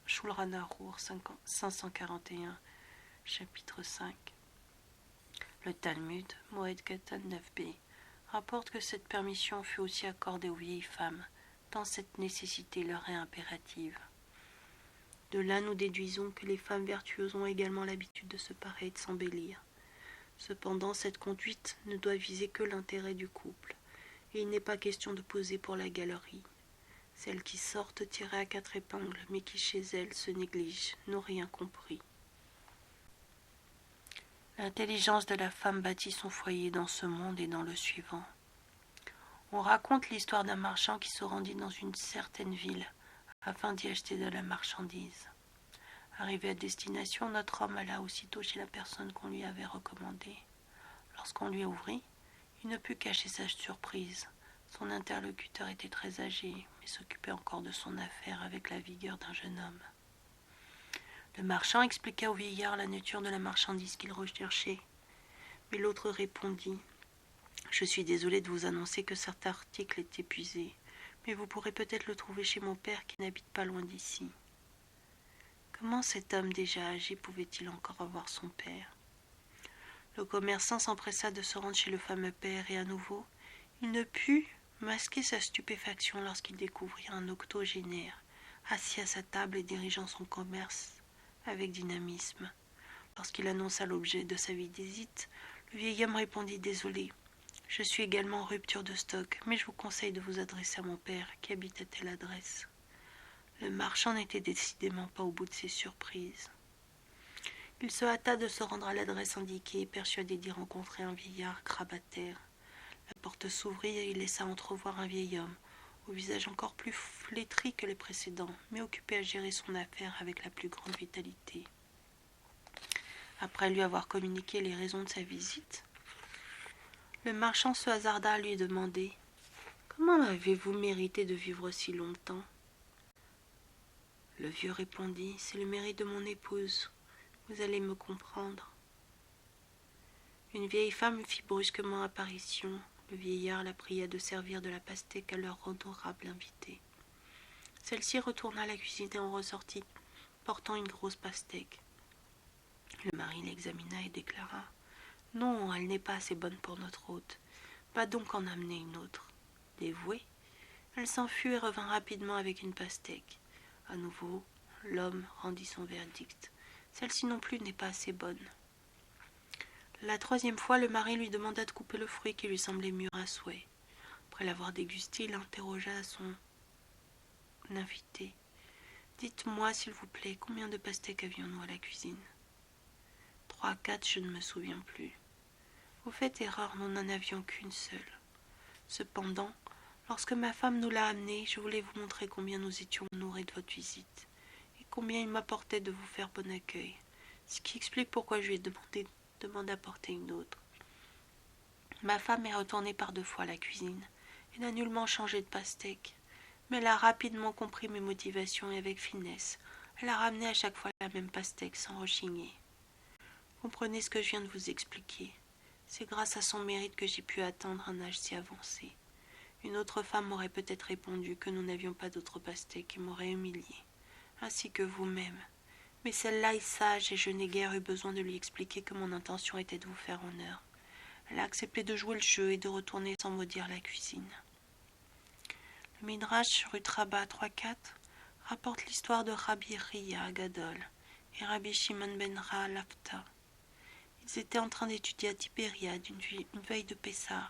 Shulchan Arour 541, chapitre 5. Le Talmud, Moed Katan 9b, rapporte que cette permission fut aussi accordée aux vieilles femmes, tant cette nécessité leur est impérative. De là nous déduisons que les femmes vertueuses ont également l'habitude de se parer et de s'embellir. Cependant, cette conduite ne doit viser que l'intérêt du couple, et il n'est pas question de poser pour la galerie. Celles qui sortent tirées à 4 épingles, mais qui chez elles se négligent, n'ont rien compris. L'intelligence de la femme bâtit son foyer dans ce monde et dans le suivant. On raconte l'histoire d'un marchand qui se rendit dans une certaine ville afin d'y acheter de la marchandise. Arrivé à destination, notre homme alla aussitôt chez la personne qu'on lui avait recommandée. Lorsqu'on lui ouvrit, il ne put cacher sa surprise. Son interlocuteur était très âgé, mais s'occupait encore de son affaire avec la vigueur d'un jeune homme. Le marchand expliqua au vieillard la nature de la marchandise qu'il recherchait, mais l'autre répondit « Je suis désolé de vous annoncer que cet article est épuisé, mais vous pourrez peut-être le trouver chez mon père qui n'habite pas loin d'ici. » Comment cet homme déjà âgé pouvait-il encore avoir son père ? Le commerçant s'empressa de se rendre chez le fameux père et à nouveau, il ne put masquer sa stupéfaction lorsqu'il découvrit un octogénaire, assis à sa table et dirigeant son commerce avec dynamisme. Lorsqu'il annonça l'objet de sa visite, le vieil homme répondit « Désolé, je suis également en rupture de stock, mais je vous conseille de vous adresser à mon père qui habite à telle adresse. » Le marchand n'était décidément pas au bout de ses surprises. Il se hâta de se rendre à l'adresse indiquée, persuadé d'y rencontrer un vieillard grabataire, La porte s'ouvrit et il laissa entrevoir un vieil homme, au visage encore plus flétri que les précédents, mais occupé à gérer son affaire avec la plus grande vitalité. Après lui avoir communiqué les raisons de sa visite, le marchand se hasarda à lui demander « Comment avez-vous mérité de vivre si longtemps ?» Le vieux répondit « C'est le mérite de mon épouse, vous allez me comprendre. » Une vieille femme fit brusquement apparition. Le vieillard la pria de servir de la pastèque à leur honorable invité. Celle-ci retourna à la cuisine et en ressortit, portant une grosse pastèque. Le mari l'examina et déclara « Non, elle n'est pas assez bonne pour notre hôte. Va donc en amener une autre. » Dévouée, elle s'enfuit et revint rapidement avec une pastèque. À nouveau, l'homme rendit son verdict. Celle-ci non plus n'est pas assez bonne. La troisième fois, le mari lui demanda de couper le fruit qui lui semblait mûr à souhait. Après l'avoir dégusté, il interrogea son invité. « Dites-moi, s'il vous plaît, combien de pastèques avions-nous à la cuisine ?»« 3, 4, je ne me souviens plus. »« Vous faites erreur, nous n'en avions qu'une seule. Cependant, lorsque ma femme nous l'a amenée, je voulais vous montrer combien nous étions honorés de votre visite, et combien il m'apportait de vous faire bon accueil, ce qui explique pourquoi je lui ai demandé d'apporter une autre. Ma femme est retournée par 2 fois à la cuisine, et n'a nullement changé de pastèque, mais elle a rapidement compris mes motivations et avec finesse, elle a ramené à chaque fois la même pastèque sans rechigner. Comprenez ce que je viens de vous expliquer. C'est grâce à son mérite que j'ai pu atteindre un âge si avancé. Une autre femme m'aurait peut-être répondu que nous n'avions pas d'autres pastèques et m'aurait humilié, ainsi que vous-même. Mais celle-là est sage et je n'ai guère eu besoin de lui expliquer que mon intention était de vous faire honneur. Elle a accepté de jouer le jeu et de retourner sans maudire la cuisine. Le Midrash rue Rabat 3-4 rapporte l'histoire de Rabbi Ria Gadol et Rabbi Shimon ben Lafta. Ils étaient en train d'étudier à Tibériade une veille de Pessah,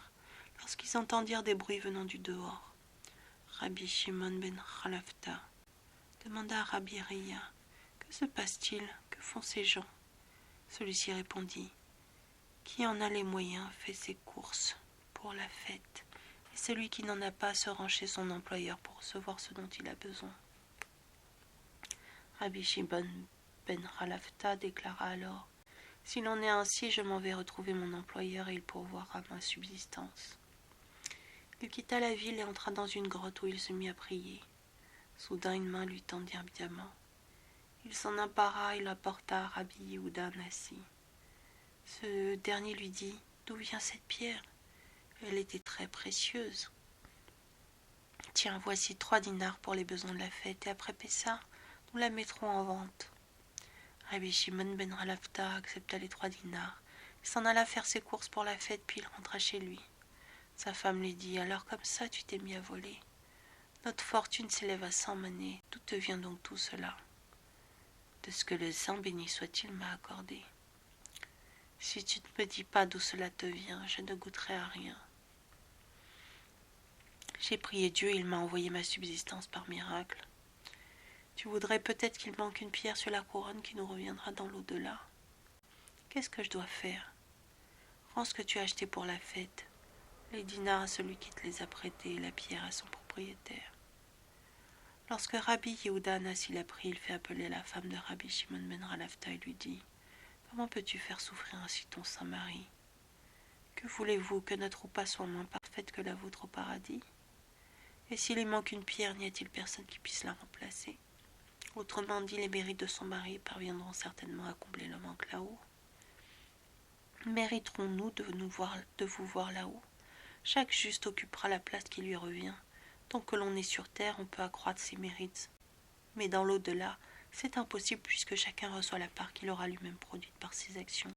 lorsqu'ils entendirent des bruits venant du dehors. Rabbi Shimon ben Lafta demanda à Rabbi Ria « Que se passe-t-il? Que font ces gens ?» Celui-ci répondit « Qui en a les moyens fait ses courses pour la fête, et celui qui n'en a pas se rend chez son employeur pour recevoir ce dont il a besoin. » Rabbi Shimon ben Lafta déclara alors « S'il en est ainsi, je m'en vais retrouver mon employeur et il pourvoira ma subsistance. » Il quitta la ville et entra dans une grotte où il se mit à prier. Soudain, une main lui tendit un diamant. Il s'en empara et l'apporta à Rabbi Yehuda Nassi. Ce dernier lui dit « D'où vient cette pierre? Elle était très précieuse. Tiens, voici 3 dinars pour les besoins de la fête, et après Pessah, nous la mettrons en vente. » Rabbi Shimon ben Lafta accepta les 3 dinars. Il s'en alla faire ses courses pour la fête, puis il rentra chez lui. Sa femme lui dit « Alors comme ça, tu t'es mis à voler. Notre fortune s'élève à 100 monnaies. D'où te vient donc tout cela? » « De ce que le Saint béni soit-il m'a accordé. Si tu ne me dis pas d'où cela te vient, je ne goûterai à rien. J'ai prié Dieu et il m'a envoyé ma subsistance par miracle. Tu voudrais peut-être qu'il manque une pierre sur la couronne qui nous reviendra dans l'au-delà. Qu'est-ce que je dois faire? Rends ce que tu as acheté pour la fête, les dinars à celui qui te les a prêtés et la pierre à son propriétaire. » Lorsque Rabbi Yehuda Nassi l'apprit, il fit appeler la femme de Rabbi Shimon ben Lafta et lui dit « Comment peux-tu faire souffrir ainsi ton saint mari? Que voulez-vous, que notre repas soit moins parfaite que la vôtre au paradis? Et s'il y manque une pierre, n'y a-t-il personne qui puisse la remplacer? Autrement dit, les mérites de son mari parviendront certainement à combler le manque là-haut. Mériterons-nous de vous voir là-haut? Chaque juste occupera la place qui lui revient. Tant que l'on est sur terre, on peut accroître ses mérites. Mais dans l'au-delà, c'est impossible puisque chacun reçoit la part qu'il aura lui-même produite par ses actions. »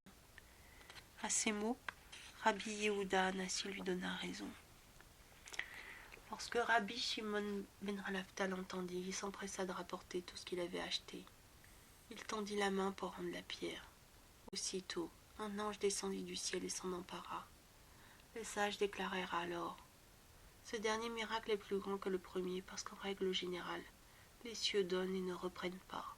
À ces mots, Rabbi Yehuda Nassi lui donna raison. Lorsque Rabbi Shimon ben Lafta l'entendit, il s'empressa de rapporter tout ce qu'il avait acheté. Il tendit la main pour rendre la pierre. Aussitôt, un ange descendit du ciel et s'en empara. Les sages déclarèrent alors « Ce dernier miracle est plus grand que le premier parce qu'en règle générale, les cieux donnent et ne reprennent pas.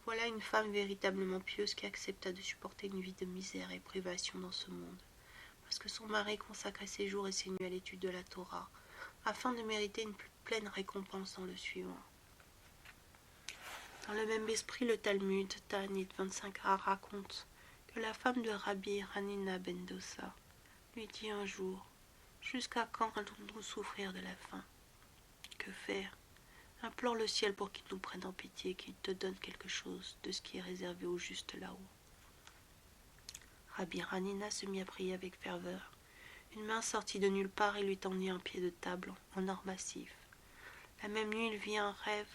Voilà une femme véritablement pieuse qui accepta de supporter une vie de misère et privation dans ce monde, parce que son mari consacrait ses jours et ses nuits à l'étude de la Torah, afin de mériter une plus pleine récompense dans le suivant. Dans le même esprit, le Talmud, Ta'anit 25a, raconte que la femme de Rabbi Hanina ben Dosa lui dit un jour: « Jusqu'à quand allons-nous souffrir de la faim? Que faire? Implore le ciel pour qu'il nous prenne en pitié, qu'il te donne quelque chose de ce qui est réservé aux justes là-haut. » Rabbi Hanina se mit à prier avec ferveur. Une main sortit de nulle part et lui tendit un pied de table en or massif. La même nuit, il vit un rêve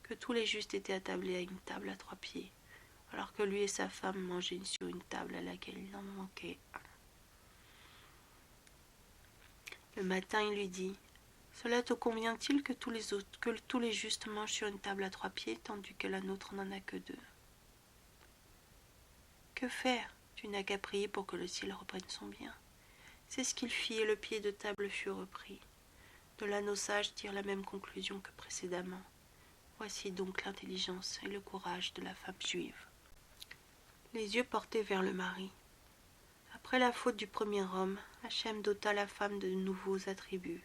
que tous les justes étaient attablés à une table à 3 pieds, alors que lui et sa femme mangeaient sur une table à laquelle il en manquait un. Le matin, il lui dit: « Cela te convient-il que tous les justes mangent sur une table à 3 pieds, tandis que la nôtre n'en a que 2 ? Que faire? Tu n'as qu'à prier pour que le ciel reprenne son bien. » C'est ce qu'il fit, et le pied de table fut repris. De là, nos sages tirent la même conclusion que précédemment. Voici donc l'intelligence et le courage de la femme juive. Les yeux portés vers le mari. Après la faute du premier homme, Hachem dota la femme de nouveaux attributs,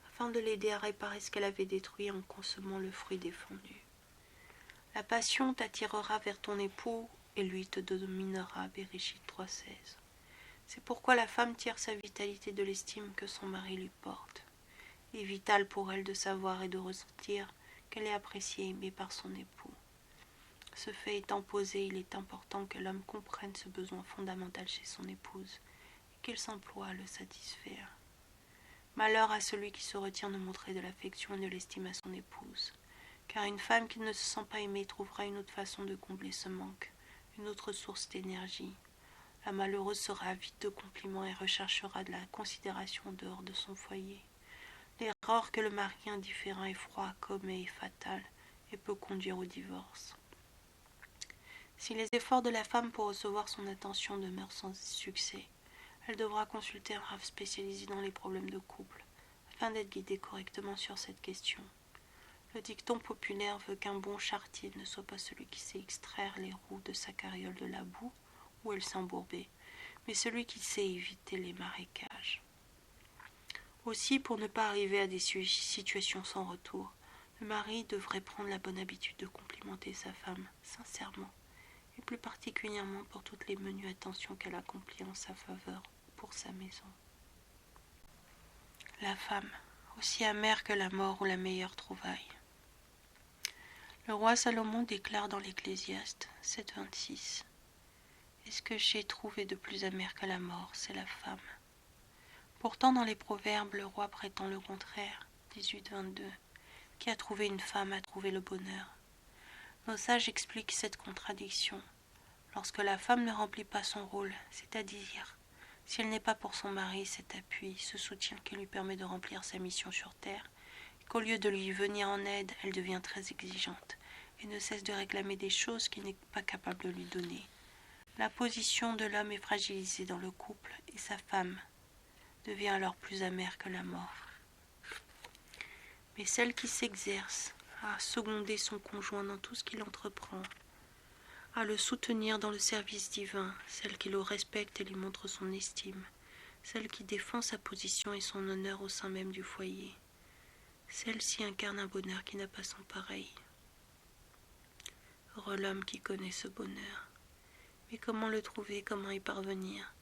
afin de l'aider à réparer ce qu'elle avait détruit en consommant le fruit défendu. La passion t'attirera vers ton époux, et lui te dominera. Bereshit 3,16. C'est pourquoi la femme tire sa vitalité de l'estime que son mari lui porte. Il est vital pour elle de savoir et de ressentir qu'elle est appréciée et aimée par son époux. Ce fait étant posé, il est important que l'homme comprenne ce besoin fondamental chez son épouse et qu'il s'emploie à le satisfaire. Malheur à celui qui se retient de montrer de l'affection et de l'estime à son épouse, car une femme qui ne se sent pas aimée trouvera une autre façon de combler ce manque, une autre source d'énergie. La malheureuse sera avide de compliments et recherchera de la considération en dehors de son foyer. L'erreur que le mari indifférent et froid commet est fatale et peut conduire au divorce. Si les efforts de la femme pour recevoir son attention demeurent sans succès, elle devra consulter un rav spécialisé dans les problèmes de couple, afin d'être guidée correctement sur cette question. Le dicton populaire veut qu'un bon charretier ne soit pas celui qui sait extraire les roues de sa carriole de la boue où elle s'embourbait, mais celui qui sait éviter les marécages. Aussi, pour ne pas arriver à des situations sans retour, le mari devrait prendre la bonne habitude de complimenter sa femme sincèrement, et plus particulièrement pour toutes les menues attentions qu'elle accomplit en sa faveur pour sa maison. La femme, aussi amère que la mort ou la meilleure trouvaille. Le roi Salomon déclare dans l'Ecclésiaste 7,26 : « Et ce que j'ai trouvé de plus amer que la mort, c'est la femme. » Pourtant, dans les proverbes, le roi prétend le contraire, 18,22, « Qui a trouvé une femme a trouvé le bonheur. » Nos sages expliquent cette contradiction. Lorsque la femme ne remplit pas son rôle, c'est-à-dire si elle n'est pas pour son mari cet appui, ce soutien qui lui permet de remplir sa mission sur terre, et qu'au lieu de lui venir en aide, elle devient très exigeante et ne cesse de réclamer des choses qu'il n'est pas capable de lui donner. La position de l'homme est fragilisée dans le couple et sa femme devient alors plus amère que la mort. Mais celle qui s'exerce à seconder son conjoint dans tout ce qu'il entreprend, à le soutenir dans le service divin, celle qui le respecte et lui montre son estime, celle qui défend sa position et son honneur au sein même du foyer, celle-ci incarne un bonheur qui n'a pas son pareil. Heureux l'homme qui connaît ce bonheur. Mais comment le trouver, comment y parvenir?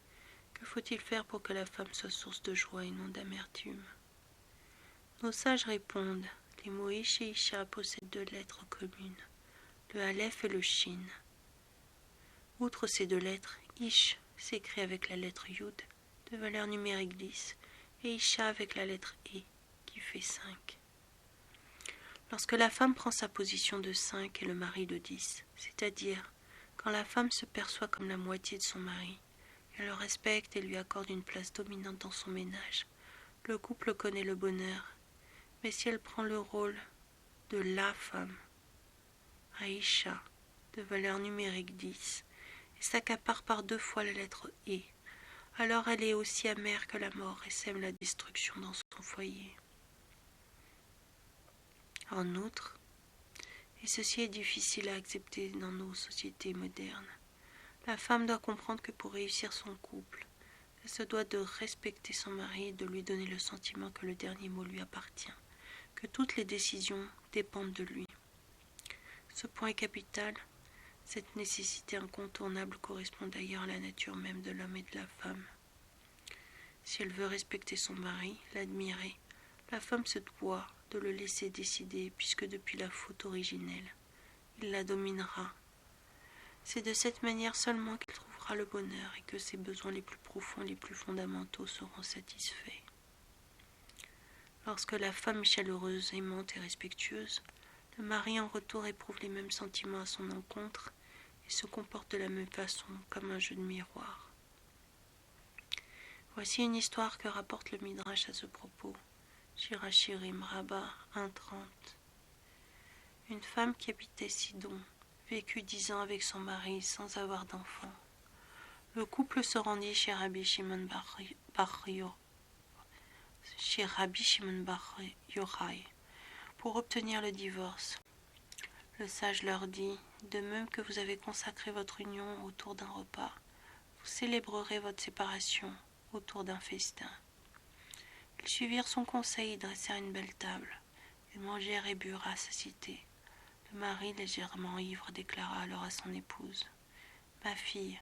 Que faut-il faire pour que la femme soit source de joie et non d'amertume? Nos sages répondent, les mots Ish et Isha possèdent 2 lettres communes, le Aleph et le Shin. Outre ces 2 lettres, Ish s'écrit avec la lettre Yud, de valeur numérique 10, et Isha avec la lettre E, qui fait 5. Lorsque la femme prend sa position de 5 et le mari de 10, c'est-à-dire quand la femme se perçoit comme la moitié de son mari, elle le respecte et lui accorde une place dominante dans son ménage, le couple connaît le bonheur. Mais si elle prend le rôle de la femme, Aïcha, de valeur numérique 10, et s'accapare par 2 fois la lettre E, alors elle est aussi amère que la mort et sème la destruction dans son foyer. En outre, et ceci est difficile à accepter dans nos sociétés modernes, la femme doit comprendre que pour réussir son couple, Elle se doit de respecter son mari et de lui donner le sentiment que le dernier mot lui appartient, que toutes les décisions dépendent de lui. Ce point est capital. Cette nécessité incontournable correspond d'ailleurs à la nature même de l'homme et de la femme. Si elle veut respecter son mari, l'admirer, la femme se doit de le laisser décider, puisque depuis la faute originelle, il la dominera. C'est de cette manière seulement qu'il trouvera le bonheur et que ses besoins les plus profonds, les plus fondamentaux seront satisfaits. Lorsque la femme est chaleureuse, aimante et respectueuse, le mari en retour éprouve les mêmes sentiments à son encontre et se comporte de la même façon, comme un jeu de miroir. Voici une histoire que rapporte le Midrash à ce propos. Shirachirim Rabbah 1.30. Une femme qui habitait Sidon vécut 10 ans avec son mari sans avoir d'enfant. Le couple se rendit chez Rabbi Shimon Bar Yochai pour obtenir le divorce. Le sage leur dit, de même que vous avez consacré votre union autour d'un repas, vous célébrerez votre séparation autour d'un festin. Ils suivirent son conseil et dressèrent une belle table. Ils mangèrent et burent à satiété. Le mari, légèrement ivre, déclara alors à son épouse, « Ma fille,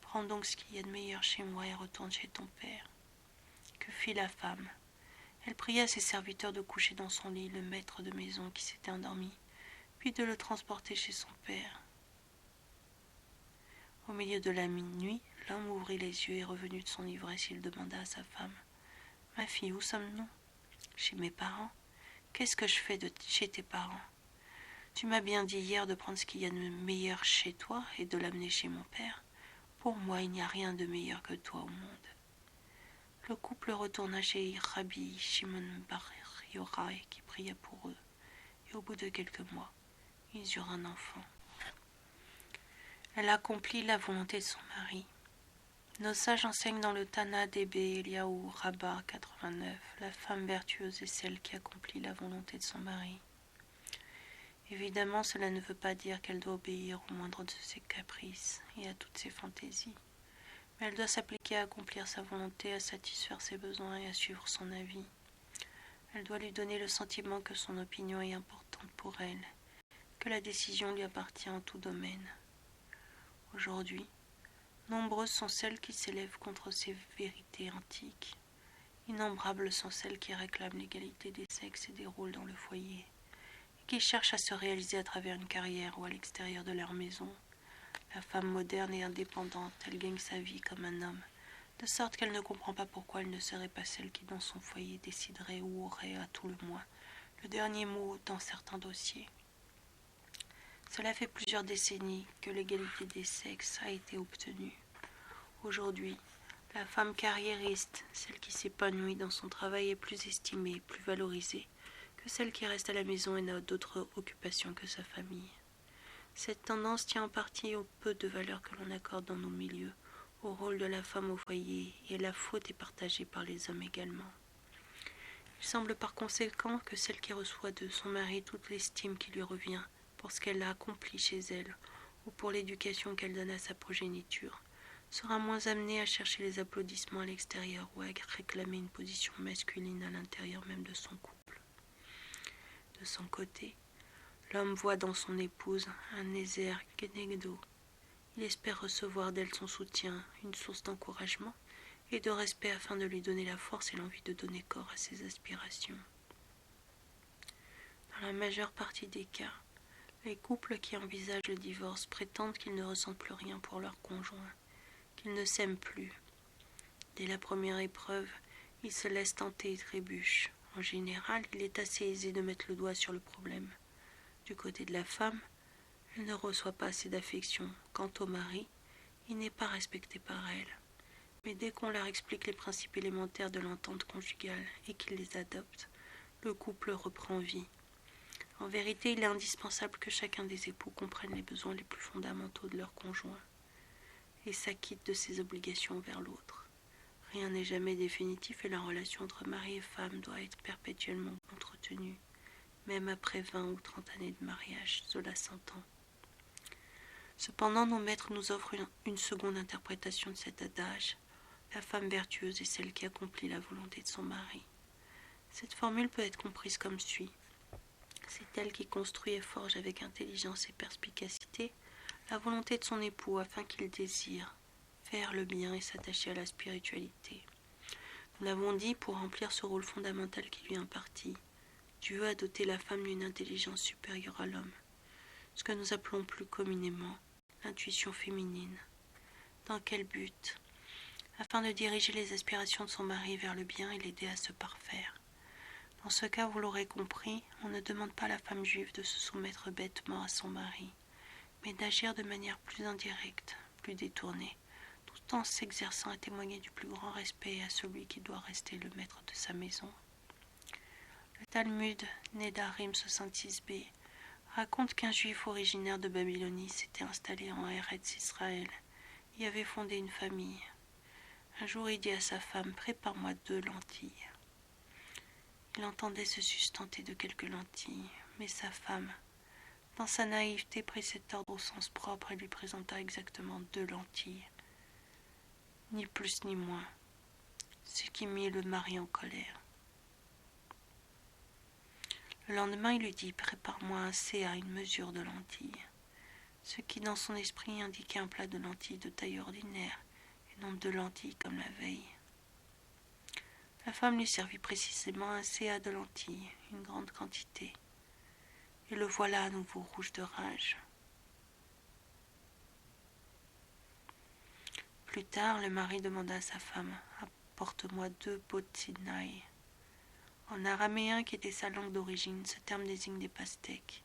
prends donc ce qu'il y a de meilleur chez moi et retourne chez ton père. » Que fit la femme? Elle pria ses serviteurs de coucher dans son lit le maître de maison qui s'était endormi, puis de le transporter chez son père. Au milieu de la nuit, l'homme ouvrit les yeux et revenu de son ivresse, il demanda à sa femme, « Ma fille, où sommes-nous? » »« Chez mes parents. »« Qu'est-ce que je fais chez tes parents? Tu m'as bien dit hier de prendre ce qu'il y a de meilleur chez toi et de l'amener chez mon père. Pour moi, il n'y a rien de meilleur que toi au monde. » Le couple retourna chez Rabbi Shimon Bar Yochai qui pria pour eux, et au bout de quelques mois, ils eurent un enfant. Elle accomplit la volonté de son mari. Nos sages enseignent dans le Tana d'Ebe Eliaou Rabbah 89, la femme vertueuse est celle qui accomplit la volonté de son mari. Évidemment, cela ne veut pas dire qu'elle doit obéir au moindre de ses caprices et à toutes ses fantaisies, mais elle doit s'appliquer à accomplir sa volonté, à satisfaire ses besoins et à suivre son avis. Elle doit lui donner le sentiment que son opinion est importante pour elle, que la décision lui appartient en tout domaine. Aujourd'hui, nombreuses sont celles qui s'élèvent contre ces vérités antiques. Innombrables sont celles qui réclament l'égalité des sexes et des rôles dans le foyer, et qui cherchent à se réaliser à travers une carrière ou à l'extérieur de leur maison. La femme moderne et indépendante, elle gagne sa vie comme un homme, de sorte qu'elle ne comprend pas pourquoi elle ne serait pas celle qui, dans son foyer, déciderait ou aurait, à tout le moins, le dernier mot dans certains dossiers. Cela fait plusieurs décennies que l'égalité des sexes a été obtenue. Aujourd'hui, la femme carriériste, celle qui s'épanouit dans son travail, est plus estimée, plus valorisée que celle qui reste à la maison et n'a d'autre occupation que sa famille. Cette tendance tient en partie au peu de valeur que l'on accorde dans nos milieux, au rôle de la femme au foyer, et la faute est partagée par les hommes également. Il semble par conséquent que celle qui reçoit de son mari toute l'estime qui lui revient pour ce qu'elle a accompli chez elle, ou pour l'éducation qu'elle donne à sa progéniture, sera moins amenée à chercher les applaudissements à l'extérieur ou à réclamer une position masculine à l'intérieur même de son couple. De son côté, l'homme voit dans son épouse un nézer kenegdo. Il espère recevoir d'elle son soutien, une source d'encouragement et de respect afin de lui donner la force et l'envie de donner corps à ses aspirations. Dans la majeure partie des cas, les couples qui envisagent le divorce prétendent qu'ils ne ressentent plus rien pour leur conjoint, qu'ils ne s'aiment plus. Dès la première épreuve, ils se laissent tenter et trébuchent. En général, il est assez aisé de mettre le doigt sur le problème. Du côté de la femme, elle ne reçoit pas assez d'affection. Quant au mari, il n'est pas respecté par elle. Mais dès qu'on leur explique les principes élémentaires de l'entente conjugale et qu'ils les adoptent, le couple reprend vie. En vérité, il est indispensable que chacun des époux comprenne les besoins les plus fondamentaux de leur conjoint et s'acquitte de ses obligations envers l'autre. Rien n'est jamais définitif et la relation entre mari et femme doit être perpétuellement entretenue, même après 20 ou 30 années de mariage, cela s'entend. Cependant, nos maîtres nous offrent une seconde interprétation de cet adage. La femme vertueuse est celle qui accomplit la volonté de son mari. Cette formule peut être comprise comme suit. C'est elle qui construit et forge avec intelligence et perspicacité la volonté de son époux afin qu'il désire faire le bien et s'attacher à la spiritualité. Nous l'avons dit, pour remplir ce rôle fondamental qui lui est imparti, Dieu a doté la femme d'une intelligence supérieure à l'homme, ce que nous appelons plus communément l'intuition féminine. Dans quel but? Afin de diriger les aspirations de son mari vers le bien et l'aider à se parfaire. Dans ce cas, vous l'aurez compris, on ne demande pas à la femme juive de se soumettre bêtement à son mari, mais d'agir de manière plus indirecte, plus détournée, tout en s'exerçant à témoigner du plus grand respect à celui qui doit rester le maître de sa maison. Le Talmud, Nedarim 66b, raconte qu'un juif originaire de Babylonie s'était installé en Eretz Israël et avait fondé une famille. Un jour, il dit à sa femme, « Prépare-moi 2 lentilles. » Il entendait se sustenter de quelques lentilles, mais sa femme, dans sa naïveté, prit cet ordre au sens propre et lui présenta exactement 2 lentilles, ni plus ni moins, ce qui mit le mari en colère. Le lendemain, il lui dit, « Prépare-moi un CA, une mesure de lentilles. » Ce qui, dans son esprit, indiquait un plat de lentilles de taille ordinaire, et non 2 lentilles comme la veille. La femme lui servit précisément un CA de lentilles, une grande quantité. Et le voilà à nouveau rouge de rage. Plus tard, le mari demanda à sa femme, « Apporte-moi 2 pots de sidnaï. » En araméen, qui était sa langue d'origine, ce terme désigne des pastèques.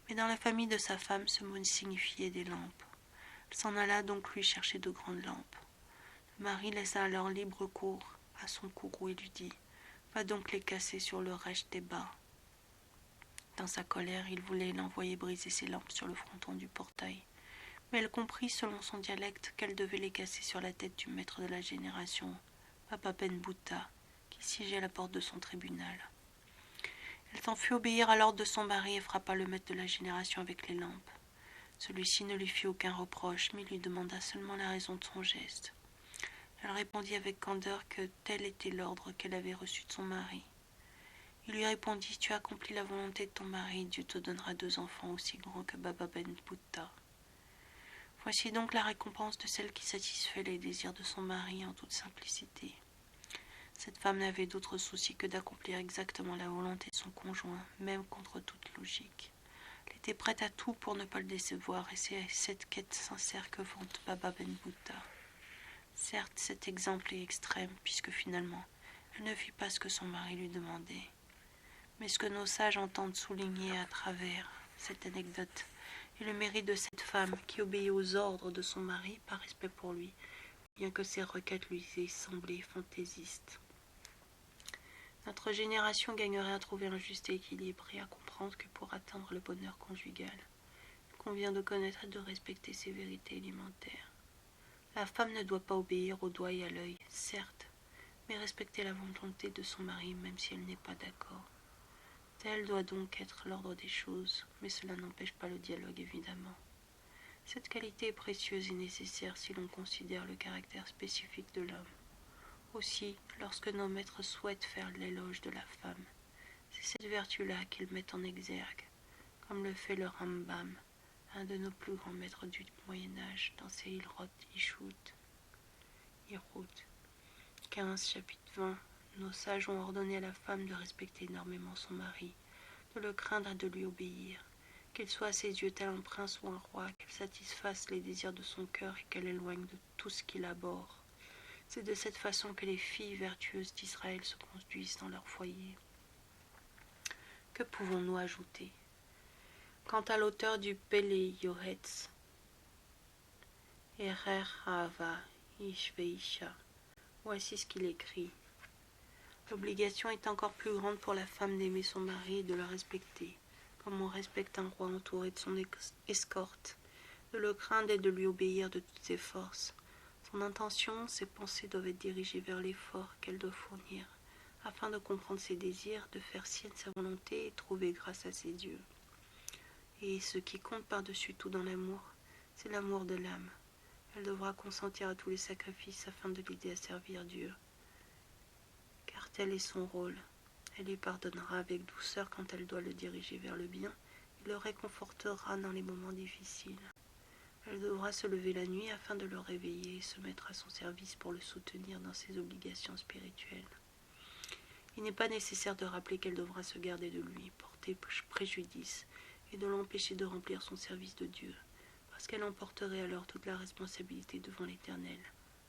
Mais dans la famille de sa femme, ce mot signifiait des lampes. Elle s'en alla donc lui chercher de grandes lampes. Le mari laissa alors libre cours à son courroux et lui dit, « Va donc les casser sur le rêche des bas. » Dans sa colère, il voulait l'envoyer briser ses lampes sur le fronton du portail. Mais elle comprit, selon son dialecte, qu'elle devait les casser sur la tête du maître de la génération, Papa Ben Bouta, qui siégeait à la porte de son tribunal. Elle s'en fut obéir à l'ordre de son mari et frappa le maître de la génération avec les lampes. Celui-ci ne lui fit aucun reproche, mais lui demanda seulement la raison de son geste. Elle répondit avec candeur que tel était l'ordre qu'elle avait reçu de son mari. Il lui répondit, « Tu as accompli la volonté de ton mari, Dieu te donnera 2 enfants aussi grands que Baba Ben Bouta. » Voici donc la récompense de celle qui satisfait les désirs de son mari en toute simplicité. Cette femme n'avait d'autre souci que d'accomplir exactement la volonté de son conjoint, même contre toute logique. Elle était prête à tout pour ne pas le décevoir, et c'est cette quête sincère que vante Baba Ben Bouta. Certes, cet exemple est extrême, puisque finalement, elle ne fit pas ce que son mari lui demandait. Mais ce que nos sages entendent souligner à travers cette anecdote est le mérite de cette femme qui obéit aux ordres de son mari par respect pour lui, bien que ses requêtes lui aient semblé fantaisistes. Notre génération gagnerait à trouver un juste équilibre et à comprendre que pour atteindre le bonheur conjugal, il convient de connaître et de respecter ses vérités élémentaires. La femme ne doit pas obéir au doigt et à l'œil, certes, mais respecter la volonté de son mari même si elle n'est pas d'accord. Tel doit donc être l'ordre des choses, mais cela n'empêche pas le dialogue évidemment. Cette qualité est précieuse et nécessaire si l'on considère le caractère spécifique de l'homme. Aussi, lorsque nos maîtres souhaitent faire l'éloge de la femme, c'est cette vertu-là qu'ils mettent en exergue, comme le fait le Rambam, un de nos plus grands maîtres du Moyen-Âge, dans ses Hilrot Hirut 15, chapitre 20. Nos sages ont ordonné à la femme de respecter énormément son mari, de le craindre et de lui obéir, qu'il soit à ses yeux tel un prince ou un roi, qu'elle satisfasse les désirs de son cœur et qu'elle éloigne de tout ce qui l'abhorre. C'est de cette façon que les filles vertueuses d'Israël se conduisent dans leur foyer. Que pouvons-nous ajouter? Quant à l'auteur du Pelé Yoretz, Erer Hava Ish Veisha, voici ce qu'il écrit. L'obligation est encore plus grande pour la femme d'aimer son mari et de le respecter, comme on respecte un roi entouré de son escorte, de le craindre et de lui obéir de toutes ses forces. Son intention, ses pensées doivent être dirigées vers l'effort qu'elle doit fournir, afin de comprendre ses désirs, de faire sienne sa volonté et trouver grâce à ses dieux. Et ce qui compte par-dessus tout dans l'amour, c'est l'amour de l'âme. Elle devra consentir à tous les sacrifices afin de l'aider à servir Dieu, car tel est son rôle. Elle lui pardonnera avec douceur quand elle doit le diriger vers le bien et le réconfortera dans les moments difficiles. Elle devra se lever la nuit afin de le réveiller et se mettre à son service pour le soutenir dans ses obligations spirituelles. Il n'est pas nécessaire de rappeler qu'elle devra se garder de lui, porter préjudice et de l'empêcher de remplir son service de Dieu, parce qu'elle emporterait alors toute la responsabilité devant l'Éternel.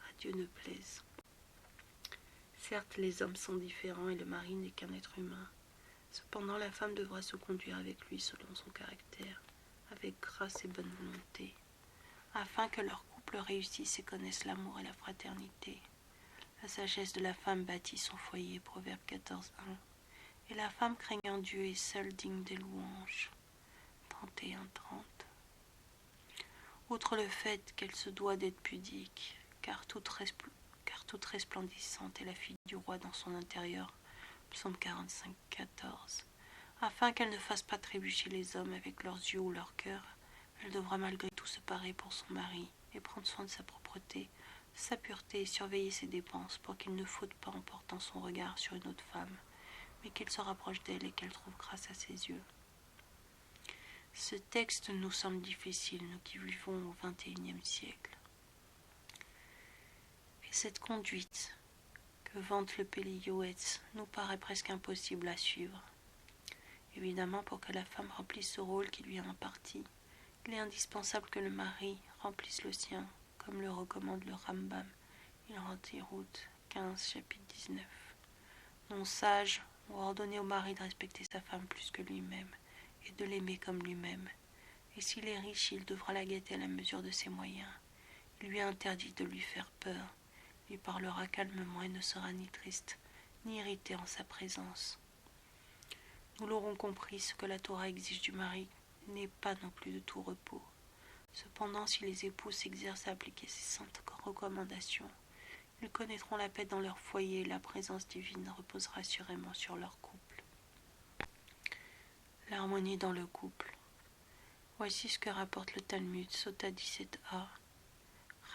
À Dieu ne plaise. Certes, les hommes sont différents et le mari n'est qu'un être humain. Cependant, la femme devra se conduire avec lui selon son caractère, avec grâce et bonne volonté, afin que leur couple réussisse et connaisse l'amour et la fraternité. La sagesse de la femme bâtit son foyer, Proverbe 14:1. Et la femme craignant Dieu est seule digne des louanges, 31:30. Outre le fait qu'elle se doit d'être pudique, car toute resplendissante est la fille du roi dans son intérieur, Psaume 45:14. Afin qu'elle ne fasse pas trébucher les hommes avec leurs yeux ou leur cœur, elle devra malgré tout se parer pour son mari et prendre soin de sa propreté, sa pureté et surveiller ses dépenses pour qu'il ne faute pas en portant son regard sur une autre femme, mais qu'il se rapproche d'elle et qu'elle trouve grâce à ses yeux. Ce texte nous semble difficile, nous qui vivons au XXIe siècle. Et cette conduite que vante le Peli Yoetz nous paraît presque impossible à suivre. Évidemment, pour que la femme remplisse ce rôle qui lui est imparti, il est indispensable que le mari remplisse le sien, comme le recommande le Rambam, il Route 15, chapitre 19. Non sages ont ordonné au mari de respecter sa femme plus que lui-même et de l'aimer comme lui-même. Et s'il est riche, il devra la gâter à la mesure de ses moyens. Il lui a interdit de lui faire peur, lui parlera calmement et ne sera ni triste ni irrité en sa présence. Nous l'aurons compris, ce que la Torah exige du mari n'est pas non plus de tout repos. Cependant, si les époux s'exercent à appliquer ces saintes recommandations, ils connaîtront la paix dans leur foyer et la présence divine reposera assurément sur leur couple. L'harmonie dans le couple. Voici ce que rapporte le Talmud, Sota 17a.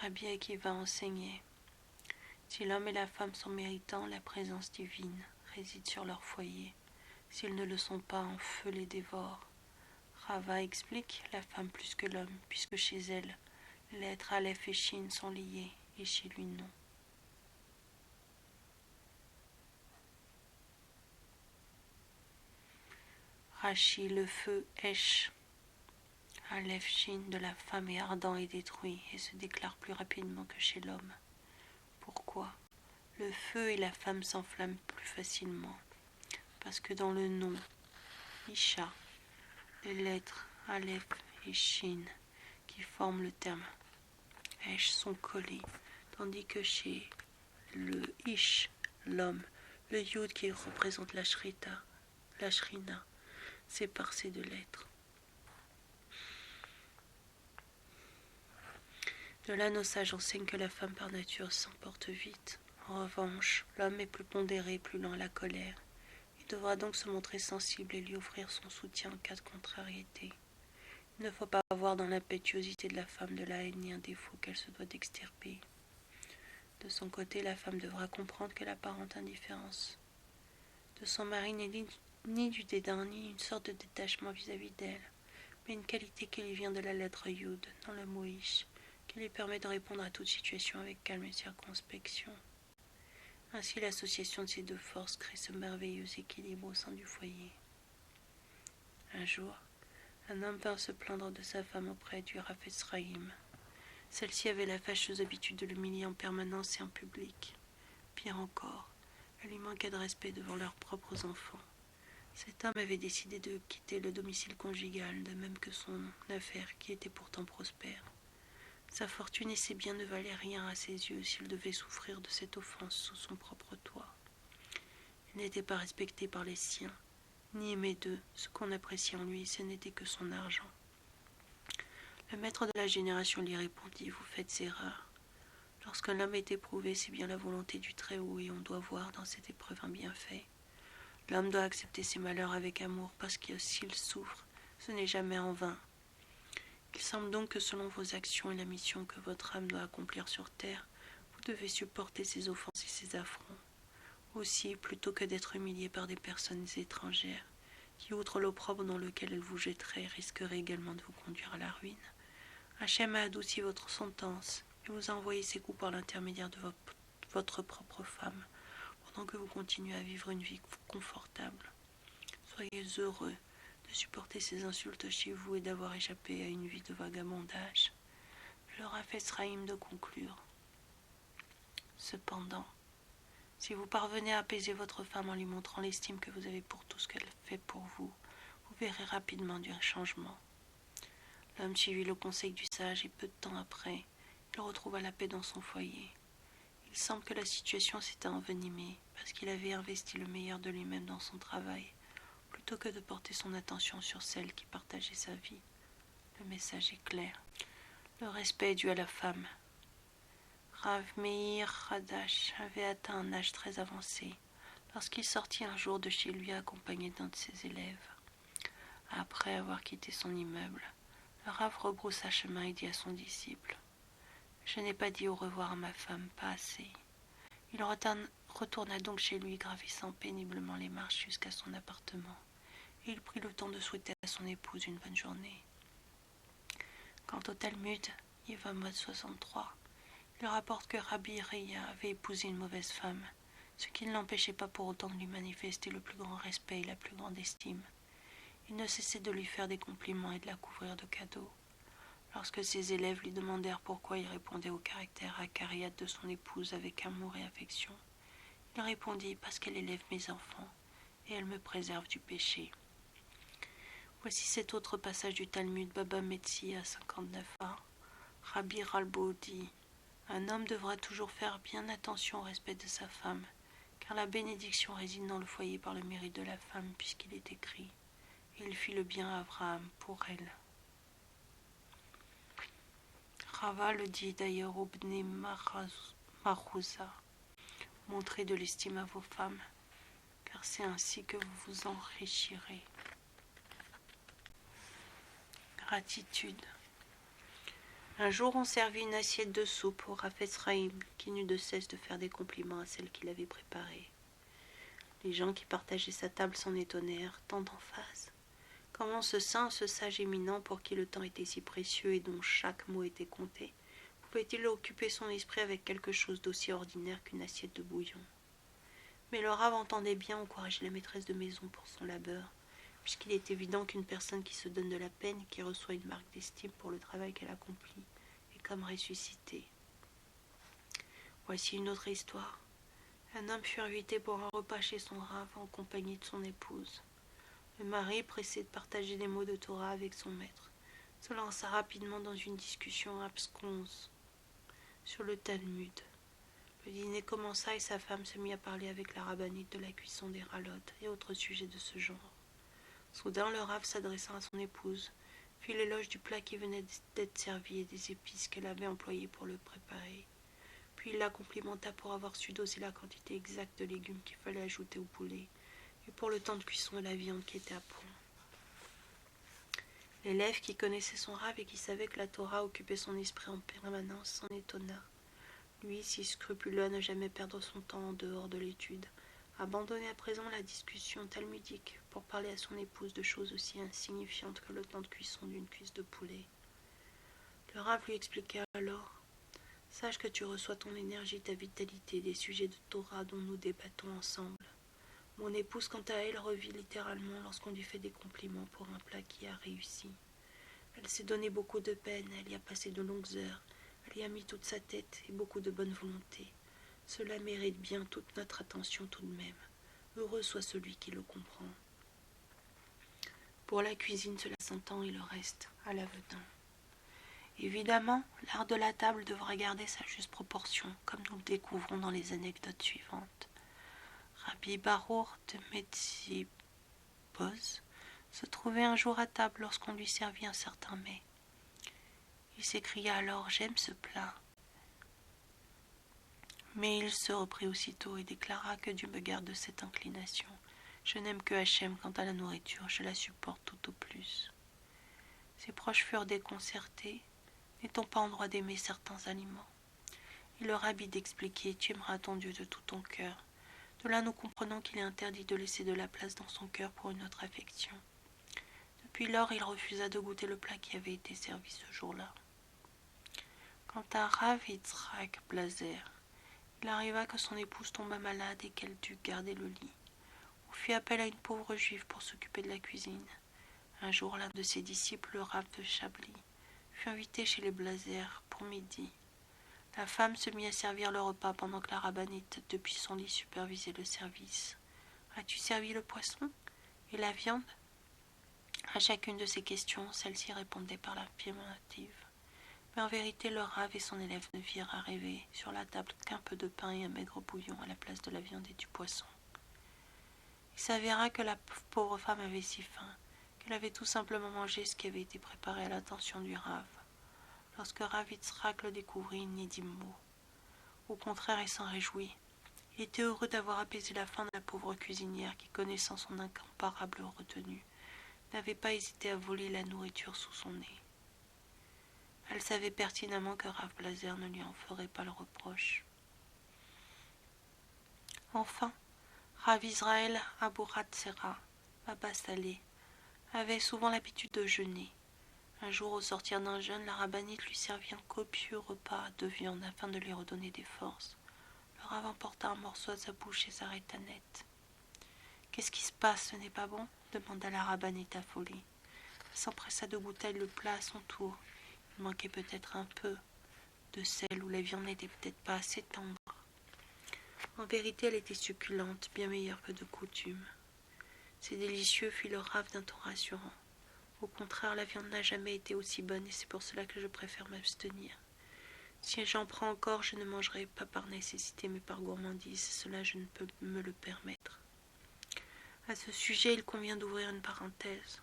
Rabbi Akiva enseignait: si l'homme et la femme sont méritants, la présence divine réside sur leur foyer. S'ils ne le sont pas, un feu les dévore. Rava explique: la femme plus que l'homme, puisque chez elle, l'être Aleph et Shin sont liés, et chez lui non. Rashi, le feu Esh, Aleph Shin de la femme est ardent et détruit, et se déclare plus rapidement que chez l'homme. Pourquoi? Le feu et la femme s'enflamment plus facilement, parce que dans le nom Isha, les lettres Aleph et Shin qui forment le terme Esh sont collées, tandis que chez le Ish, l'homme, le Yud qui représente la Shrina, sépare ces deux lettres. De là, nos sages enseignent que la femme par nature s'emporte vite. En revanche, l'homme est plus pondéré, plus lent à la colère. Il devra donc se montrer sensible et lui offrir son soutien en cas de contrariété. Il ne faut pas avoir dans l'impétuosité de la femme de la haine ni un défaut qu'elle se doit d'extirper. De son côté, la femme devra comprendre que l'apparente indifférence de son mari n'est ni du dédain, ni une sorte de détachement vis-à-vis d'elle, mais une qualité qui lui vient de la lettre Yud, dans le mot Ish, qui lui permet de répondre à toute situation avec calme et circonspection. Ainsi, l'association de ces deux forces crée ce merveilleux équilibre au sein du foyer. Un jour, un homme vint se plaindre de sa femme auprès du Rav Ephraïm. Celle-ci avait la fâcheuse habitude de l'humilier en permanence et en public. Pire encore, elle lui manquait de respect devant leurs propres enfants. Cet homme avait décidé de quitter le domicile conjugal, de même que son affaire, qui était pourtant prospère. Sa fortune et ses biens ne valaient rien à ses yeux s'il devait souffrir de cette offense sous son propre toit. Il n'était pas respecté par les siens, ni aimé d'eux. Ce qu'on appréciait en lui, ce n'était que son argent. Le maître de la génération lui répondit: vous faites erreur. Lorsqu'un homme est éprouvé, c'est bien la volonté du Très-Haut, et on doit voir dans cette épreuve un bienfait. L'homme doit accepter ses malheurs avec amour, parce que s'il souffre, ce n'est jamais en vain. Il semble donc que selon vos actions et la mission que votre âme doit accomplir sur terre, vous devez supporter ses offenses et ses affronts. Aussi, plutôt que d'être humilié par des personnes étrangères, qui, outre l'opprobre dans lequel elles vous jetteraient, risqueraient également de vous conduire à la ruine, Hachem a adouci votre sentence et vous a envoyé ses coups par l'intermédiaire de votre propre femme, pendant que vous continuez à vivre une vie confortable. Soyez heureux de supporter ces insultes chez vous et d'avoir échappé à une vie de vagabondage. Je leur ai fait Sraïm de conclure. Cependant, si vous parvenez à apaiser votre femme en lui montrant l'estime que vous avez pour tout ce qu'elle fait pour vous, vous verrez rapidement du changement. L'homme suivit le conseil du sage et peu de temps après, il retrouva la paix dans son foyer. Il semble que la situation s'était envenimée parce qu'il avait investi le meilleur de lui-même dans son travail, plutôt que de porter son attention sur celle qui partageait sa vie. Le message est clair. Le respect est dû à la femme. Rav Meir Hadash avait atteint un âge très avancé lorsqu'il sortit un jour de chez lui accompagné d'un de ses élèves. Après avoir quitté son immeuble, le Rav rebroussa chemin et dit à son disciple : « Je n'ai pas dit au revoir à ma femme, pas assez. » Il retourna donc chez lui, gravissant péniblement les marches jusqu'à son appartement, et il prit le temps de souhaiter à son épouse une bonne journée. Quant au Talmud, Yevamot 63, il rapporte que Rabbi Reya avait épousé une mauvaise femme, ce qui ne l'empêchait pas pour autant de lui manifester le plus grand respect et la plus grande estime. Il ne cessait de lui faire des compliments et de la couvrir de cadeaux. Lorsque ses élèves lui demandèrent pourquoi il répondait au caractère acariâtre de son épouse avec amour et affection, il répondit : « Parce qu'elle élève mes enfants, et elle me préserve du péché. » Voici cet autre passage du Talmud, Baba Metzia 59a. Rabbi Ralbo dit : « Un homme devra toujours faire bien attention au respect de sa femme, car la bénédiction réside dans le foyer par le mérite de la femme, puisqu'il est écrit : et il fit le bien à Abraham pour elle. » Rava le dit d'ailleurs au Bnei Marouza : « Montrez de l'estime à vos femmes, car c'est ainsi que vous vous enrichirez. » Gratitude. Un jour, on servit une assiette de soupe au Rav Ephraim, qui n'eut de cesse de faire des compliments à celle qui l'avait préparée. Les gens qui partageaient sa table s'en étonnèrent, tant d'emphase. Comment ce saint, ce sage éminent pour qui le temps était si précieux et dont chaque mot était compté, pouvait-il occuper son esprit avec quelque chose d'aussi ordinaire qu'une assiette de bouillon ? Mais le Rav entendait bien encourager la maîtresse de maison pour son labeur, puisqu'il est évident qu'une personne qui se donne de la peine et qui reçoit une marque d'estime pour le travail qu'elle accomplit est comme ressuscitée. Voici une autre histoire. Un homme fut invité pour un repas chez son Rav en compagnie de son épouse. Le mari, pressé de partager des mots de Torah avec son maître, se lança rapidement dans une discussion absconse sur le Talmud. Le dîner commença et sa femme se mit à parler avec la rabbinite de la cuisson des ralotes et autres sujets de ce genre. Soudain, le Rav, s'adressant à son épouse, fit l'éloge du plat qui venait d'être servi et des épices qu'elle avait employées pour le préparer. Puis il la complimenta pour avoir su doser la quantité exacte de légumes qu'il fallait ajouter au poulet et pour le temps de cuisson de la viande qui était à point. L'élève qui connaissait son Rav et qui savait que la Torah occupait son esprit en permanence s'en étonna. Lui, si scrupuleux à ne jamais perdre son temps en dehors de l'étude, abandonnait à présent la discussion talmudique pour parler à son épouse de choses aussi insignifiantes que le temps de cuisson d'une cuisse de poulet. Le Rav lui expliqua alors : « Sache que tu reçois ton énergie, ta vitalité des sujets de Torah dont nous débattons ensemble. Mon épouse, quant à elle, revit littéralement lorsqu'on lui fait des compliments pour un plat qui a réussi. Elle s'est donné beaucoup de peine, elle y a passé de longues heures, elle y a mis toute sa tête et beaucoup de bonne volonté. Cela mérite bien toute notre attention tout de même. Heureux soit celui qui le comprend. Pour la cuisine, cela s'entend et le reste, à l'avenant. Évidemment, l'art de la table devra garder sa juste proportion, comme nous le découvrons dans les anecdotes suivantes. Rabbi Barour de Metziboz se trouvait un jour à table lorsqu'on lui servit un certain mets. Il s'écria alors : « J'aime ce plat. » Mais il se reprit aussitôt et déclara : « Que Dieu me garde de cette inclination. Je n'aime que Hachem, quant à la nourriture, je la supporte tout au plus. » Ses proches furent déconcertés, n'étant pas en droit d'aimer certains aliments. Il leur rabbi d'expliquer « Tu aimeras ton Dieu de tout ton cœur ». De là nous comprenons qu'il est interdit de laisser de la place dans son cœur pour une autre affection. Depuis lors, il refusa de goûter le plat qui avait été servi ce jour-là. Quant à Rav Yitzhak Blazer, il arriva que son épouse tomba malade et qu'elle dut garder le lit. On fit appel à une pauvre juive pour s'occuper de la cuisine. Un jour, l'un de ses disciples, le Rav de Chablis, fut invité chez les Blazer pour midi. La femme se mit à servir le repas pendant que la rabbinite, depuis son lit, supervisait le service. « As-tu servi le poisson et la viande ?» À chacune de ces questions, celle-ci répondait par l'affirmative. Mais en vérité, le Rav et son élève ne virent arriver sur la table qu'un peu de pain et un maigre bouillon à la place de la viande et du poisson. Il s'avéra que la pauvre femme avait si faim qu'elle avait tout simplement mangé ce qui avait été préparé à l'attention du Rav. Lorsque Rav Yitzhak le découvrit, il n'y dit mot. Au contraire, il s'en réjouit. Il était heureux d'avoir apaisé la faim de la pauvre cuisinière qui, connaissant son incomparable retenue, n'avait pas hésité à voler la nourriture sous son nez. Elle savait pertinemment que Rav Blazer ne lui en ferait pas le reproche. Enfin, Rav Israël Abouratsera, Baba Salé, avait souvent l'habitude de jeûner. Un jour, au sortir d'un jeûne, la rabbinite lui servit un copieux repas de viande afin de lui redonner des forces. Le Rav emporta un morceau à sa bouche et s'arrêta net. « Qu'est-ce qui se passe, ce n'est pas bon ?» demanda la rabbinite affolée. Elle s'empressa de goûter le plat à son tour. Il manquait peut-être un peu de sel ou la viande n'était peut-être pas assez tendre. En vérité, elle était succulente, bien meilleure que de coutume. C'est délicieux, fit le Rav d'un ton rassurant. Au contraire, la viande n'a jamais été aussi bonne et c'est pour cela que je préfère m'abstenir. Si j'en prends encore, je ne mangerai pas par nécessité mais par gourmandise, cela je ne peux me le permettre. À ce sujet, il convient d'ouvrir une parenthèse.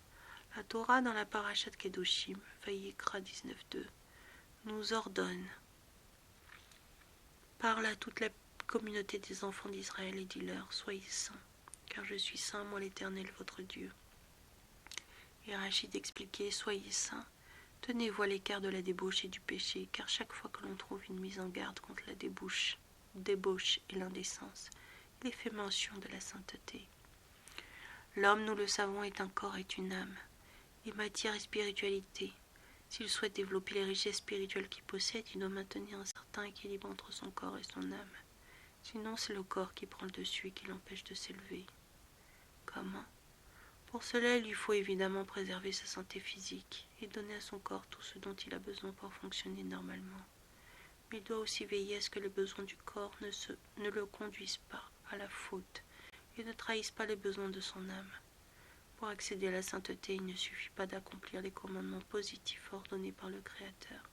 La Torah dans la Parashat Kedoshim, Vayikra 19.2, nous ordonne, parle à toute la communauté des enfants d'Israël et dis-leur, soyez saints, car je suis saint, moi l'Éternel, votre Dieu. Et Rachid expliquait, soyez saints, tenez-vous à l'écart de la débauche et du péché, car chaque fois que l'on trouve une mise en garde contre la débauche et l'indécence, il est fait mention de la sainteté. L'homme, nous le savons, est un corps et une âme, et matière et spiritualité. S'il souhaite développer les richesses spirituelles qu'il possède, il doit maintenir un certain équilibre entre son corps et son âme. Sinon, c'est le corps qui prend le dessus et qui l'empêche de s'élever. Comment ? Pour cela, il lui faut évidemment préserver sa santé physique et donner à son corps tout ce dont il a besoin pour fonctionner normalement. Mais il doit aussi veiller à ce que les besoins du corps ne le conduisent pas à la faute et ne trahissent pas les besoins de son âme. Pour accéder à la sainteté, il ne suffit pas d'accomplir les commandements positifs ordonnés par le Créateur.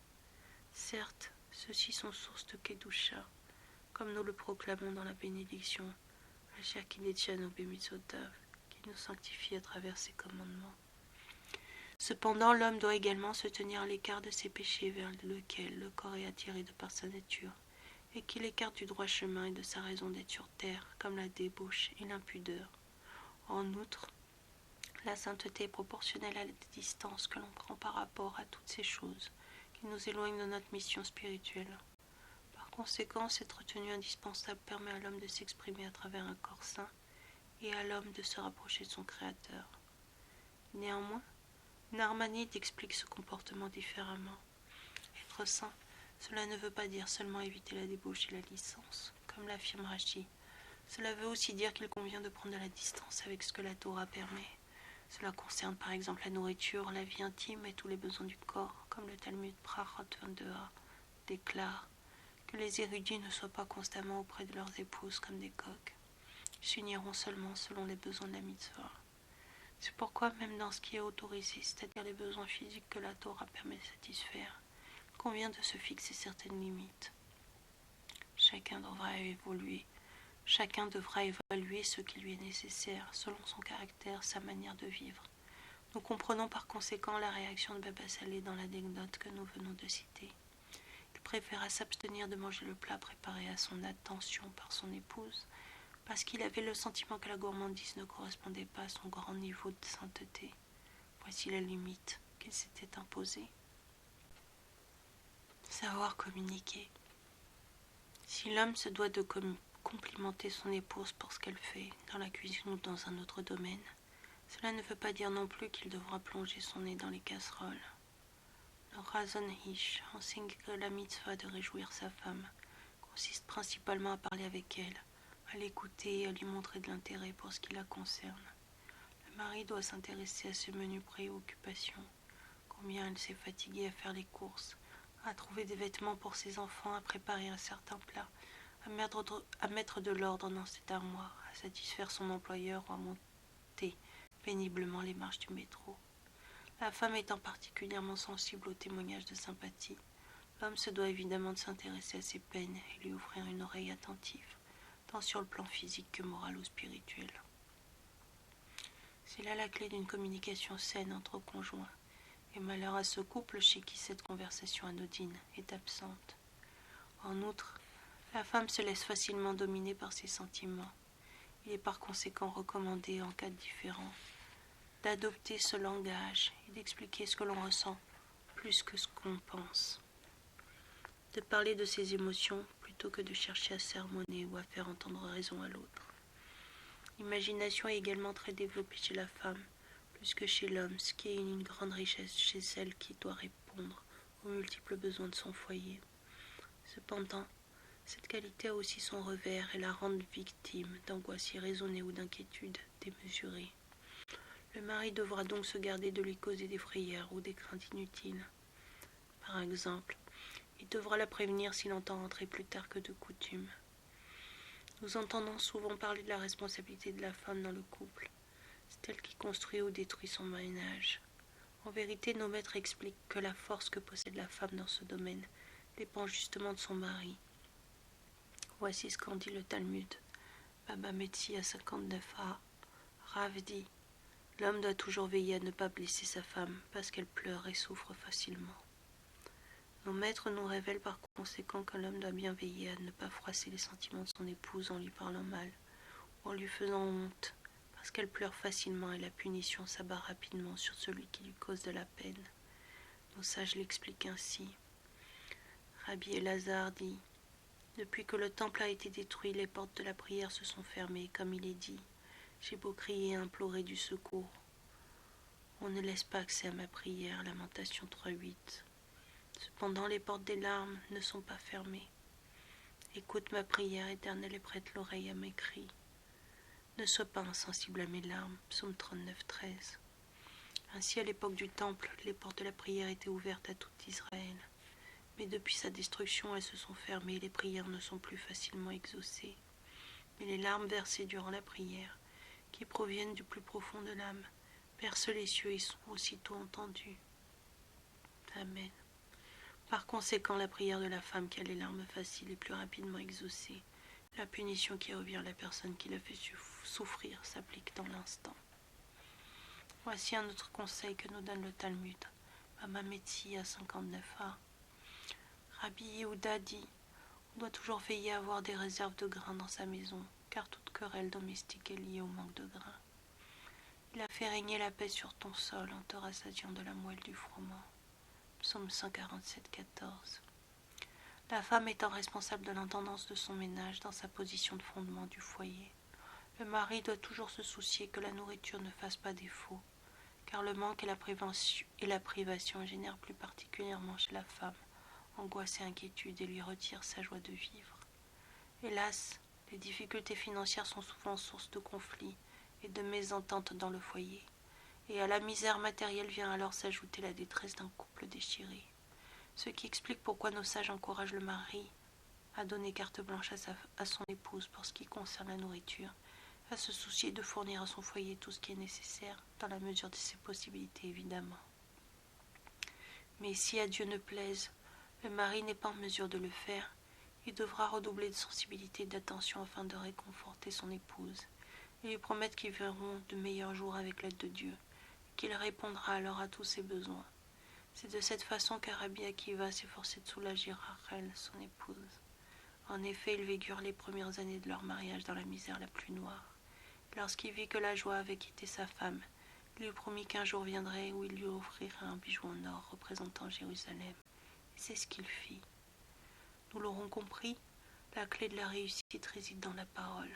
Certes, ceux-ci sont source de Kedusha, comme nous le proclamons dans la bénédiction, Asher Kinetchanu B'Mitzotav, qui nous sanctifie à travers ses commandements. Cependant, l'homme doit également se tenir à l'écart de ces péchés vers lesquels le corps est attiré de par sa nature, et qui l'écarte du droit chemin et de sa raison d'être sur terre, comme la débauche et l'impudeur. En outre, la sainteté est proportionnelle à la distance que l'on prend par rapport à toutes ces choses qui nous éloignent de notre mission spirituelle. Par conséquent, cette retenue indispensable permet à l'homme de s'exprimer à travers un corps saint et à l'homme de se rapprocher de son Créateur. Néanmoins, Narmanide explique ce comportement différemment. Être saint, cela ne veut pas dire seulement éviter la débauche et la licence, comme l'affirme Rashi. Cela veut aussi dire qu'il convient de prendre de la distance avec ce que la Torah permet. Cela concerne par exemple la nourriture, la vie intime et tous les besoins du corps, comme le Talmud Prachot 22a déclare que les érudits ne soient pas constamment auprès de leurs épouses comme des coqs. Ils s'uniront seulement selon les besoins de la mitzvah. C'est pourquoi même dans ce qui est autorisé, c'est-à-dire les besoins physiques que la Torah permet de satisfaire, il convient de se fixer certaines limites. Chacun devra évaluer ce qui lui est nécessaire, selon son caractère, sa manière de vivre. Nous comprenons par conséquent la réaction de Baba Salé dans l'anecdote que nous venons de citer. Il préféra s'abstenir de manger le plat préparé à son attention par son épouse, parce qu'il avait le sentiment que la gourmandise ne correspondait pas à son grand niveau de sainteté. Voici la limite qu'il s'était imposée. poser. Savoir communiquer. Si l'homme se doit de complimenter son épouse pour ce qu'elle fait dans la cuisine ou dans un autre domaine, cela ne veut pas dire non plus qu'il devra plonger son nez dans les casseroles. Le Razon Ish enseigne que la mitzvah de réjouir sa femme consiste principalement à parler avec elle, à l'écouter et à lui montrer de l'intérêt pour ce qui la concerne. Le mari doit s'intéresser à ses menues préoccupations, combien elle s'est fatiguée à faire les courses, à trouver des vêtements pour ses enfants, à préparer un certain plat, à mettre de l'ordre dans cette armoire, à satisfaire son employeur ou à monter péniblement les marches du métro. La femme étant particulièrement sensible aux témoignages de sympathie, l'homme se doit évidemment de s'intéresser à ses peines et lui offrir une oreille attentive, tant sur le plan physique que moral ou spirituel. C'est là la clé d'une communication saine entre conjoints, et malheur à ce couple chez qui cette conversation anodine est absente. En outre, la femme se laisse facilement dominer par ses sentiments. Il est par conséquent recommandé, en cas de différend, d'adopter ce langage et d'expliquer ce que l'on ressent plus que ce qu'on pense. De parler de ses émotions plutôt que de chercher à sermonner ou à faire entendre raison à l'autre. L'imagination est également très développée chez la femme, plus que chez l'homme, ce qui est une grande richesse chez celle qui doit répondre aux multiples besoins de son foyer. Cependant, cette qualité a aussi son revers et la rend victime d'angoisse irraisonnée ou d'inquiétude démesurée. Le mari devra donc se garder de lui causer des frayeurs ou des craintes inutiles. Par exemple, il devra la prévenir s'il entend rentrer plus tard que de coutume. Nous entendons souvent parler de la responsabilité de la femme dans le couple. C'est elle qui construit ou détruit son ménage. En vérité, nos maîtres expliquent que la force que possède la femme dans ce domaine dépend justement de son mari. Voici ce qu'en dit le Talmud. Baba Metzi à 59a. Rav dit: l'homme doit toujours veiller à ne pas blesser sa femme parce qu'elle pleure et souffre facilement. Nos maîtres nous révèlent par conséquent que l'homme doit bien veiller à ne pas froisser les sentiments de son épouse en lui parlant mal ou en lui faisant honte, parce qu'elle pleure facilement et la punition s'abat rapidement sur celui qui lui cause de la peine. Nos sages l'expliquent ainsi. Rabbi Elazar dit: depuis que le temple a été détruit, les portes de la prière se sont fermées, comme il est dit. J'ai beau crier et implorer du secours, on ne laisse pas accès à ma prière. Lamentation 3.8. Cependant, les portes des larmes ne sont pas fermées. Écoute ma prière, Éternel, et prête l'oreille à mes cris. Ne sois pas insensible à mes larmes. Psaume 39.13. Ainsi, à l'époque du temple, les portes de la prière étaient ouvertes à tout Israël. Mais depuis sa destruction, elles se sont fermées et les prières ne sont plus facilement exaucées. Mais les larmes versées durant la prière, qui proviennent du plus profond de l'âme, percent les cieux et sont aussitôt entendues. Amen. Par conséquent, la prière de la femme qui a les larmes faciles est plus rapidement exaucée. La punition qui revient à la personne qui l'a fait souffrir s'applique dans l'instant. Voici un autre conseil que nous donne le Talmud. Baba Metzi à 59a. Rabbi Yehuda dit: on doit toujours veiller à avoir des réserves de grains dans sa maison, car toute querelle domestique est liée au manque de grains. Il a fait régner la paix sur ton sol en te rassasiant de la moelle du froment. Psaume 147,14. La femme étant responsable de l'intendance de son ménage dans sa position de fondement du foyer, le mari doit toujours se soucier que la nourriture ne fasse pas défaut, car le manque et la privation génèrent plus particulièrement chez la femme angoisse et inquiétude et lui retirent sa joie de vivre. Hélas, les difficultés financières sont souvent source de conflits et de mésententes dans le foyer, et à la misère matérielle vient alors s'ajouter la détresse d'un couple déchiré. Ce qui explique pourquoi nos sages encouragent le mari à donner carte blanche à son épouse pour ce qui concerne la nourriture, à se soucier de fournir à son foyer tout ce qui est nécessaire, dans la mesure de ses possibilités évidemment. Mais si à Dieu ne plaise, le mari n'est pas en mesure de le faire, il devra redoubler de sensibilité et d'attention afin de réconforter son épouse, et lui promettre qu'ils verront de meilleurs jours avec l'aide de Dieu, et qu'il répondra alors à tous ses besoins. C'est de cette façon qu'Arabie Akiva s'efforçait de soulager Rachel, son épouse. En effet, ils vécurent les premières années de leur mariage dans la misère la plus noire. Lorsqu'il vit que la joie avait quitté sa femme, Il lui promit qu'un jour viendrait où il lui offrirait un bijou en or représentant Jérusalem. C'est ce qu'il fit. Nous l'aurons compris, la clé de la réussite réside dans la parole.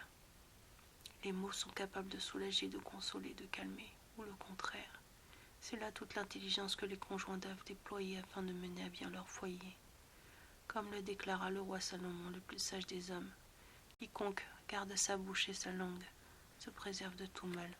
Les mots sont capables de soulager, de consoler, de calmer, ou le contraire. C'est là toute l'intelligence que les conjoints doivent déployer afin de mener à bien leur foyer. Comme le déclara le roi Salomon, le plus sage des hommes, quiconque garde sa bouche et sa langue se préserve de tout mal.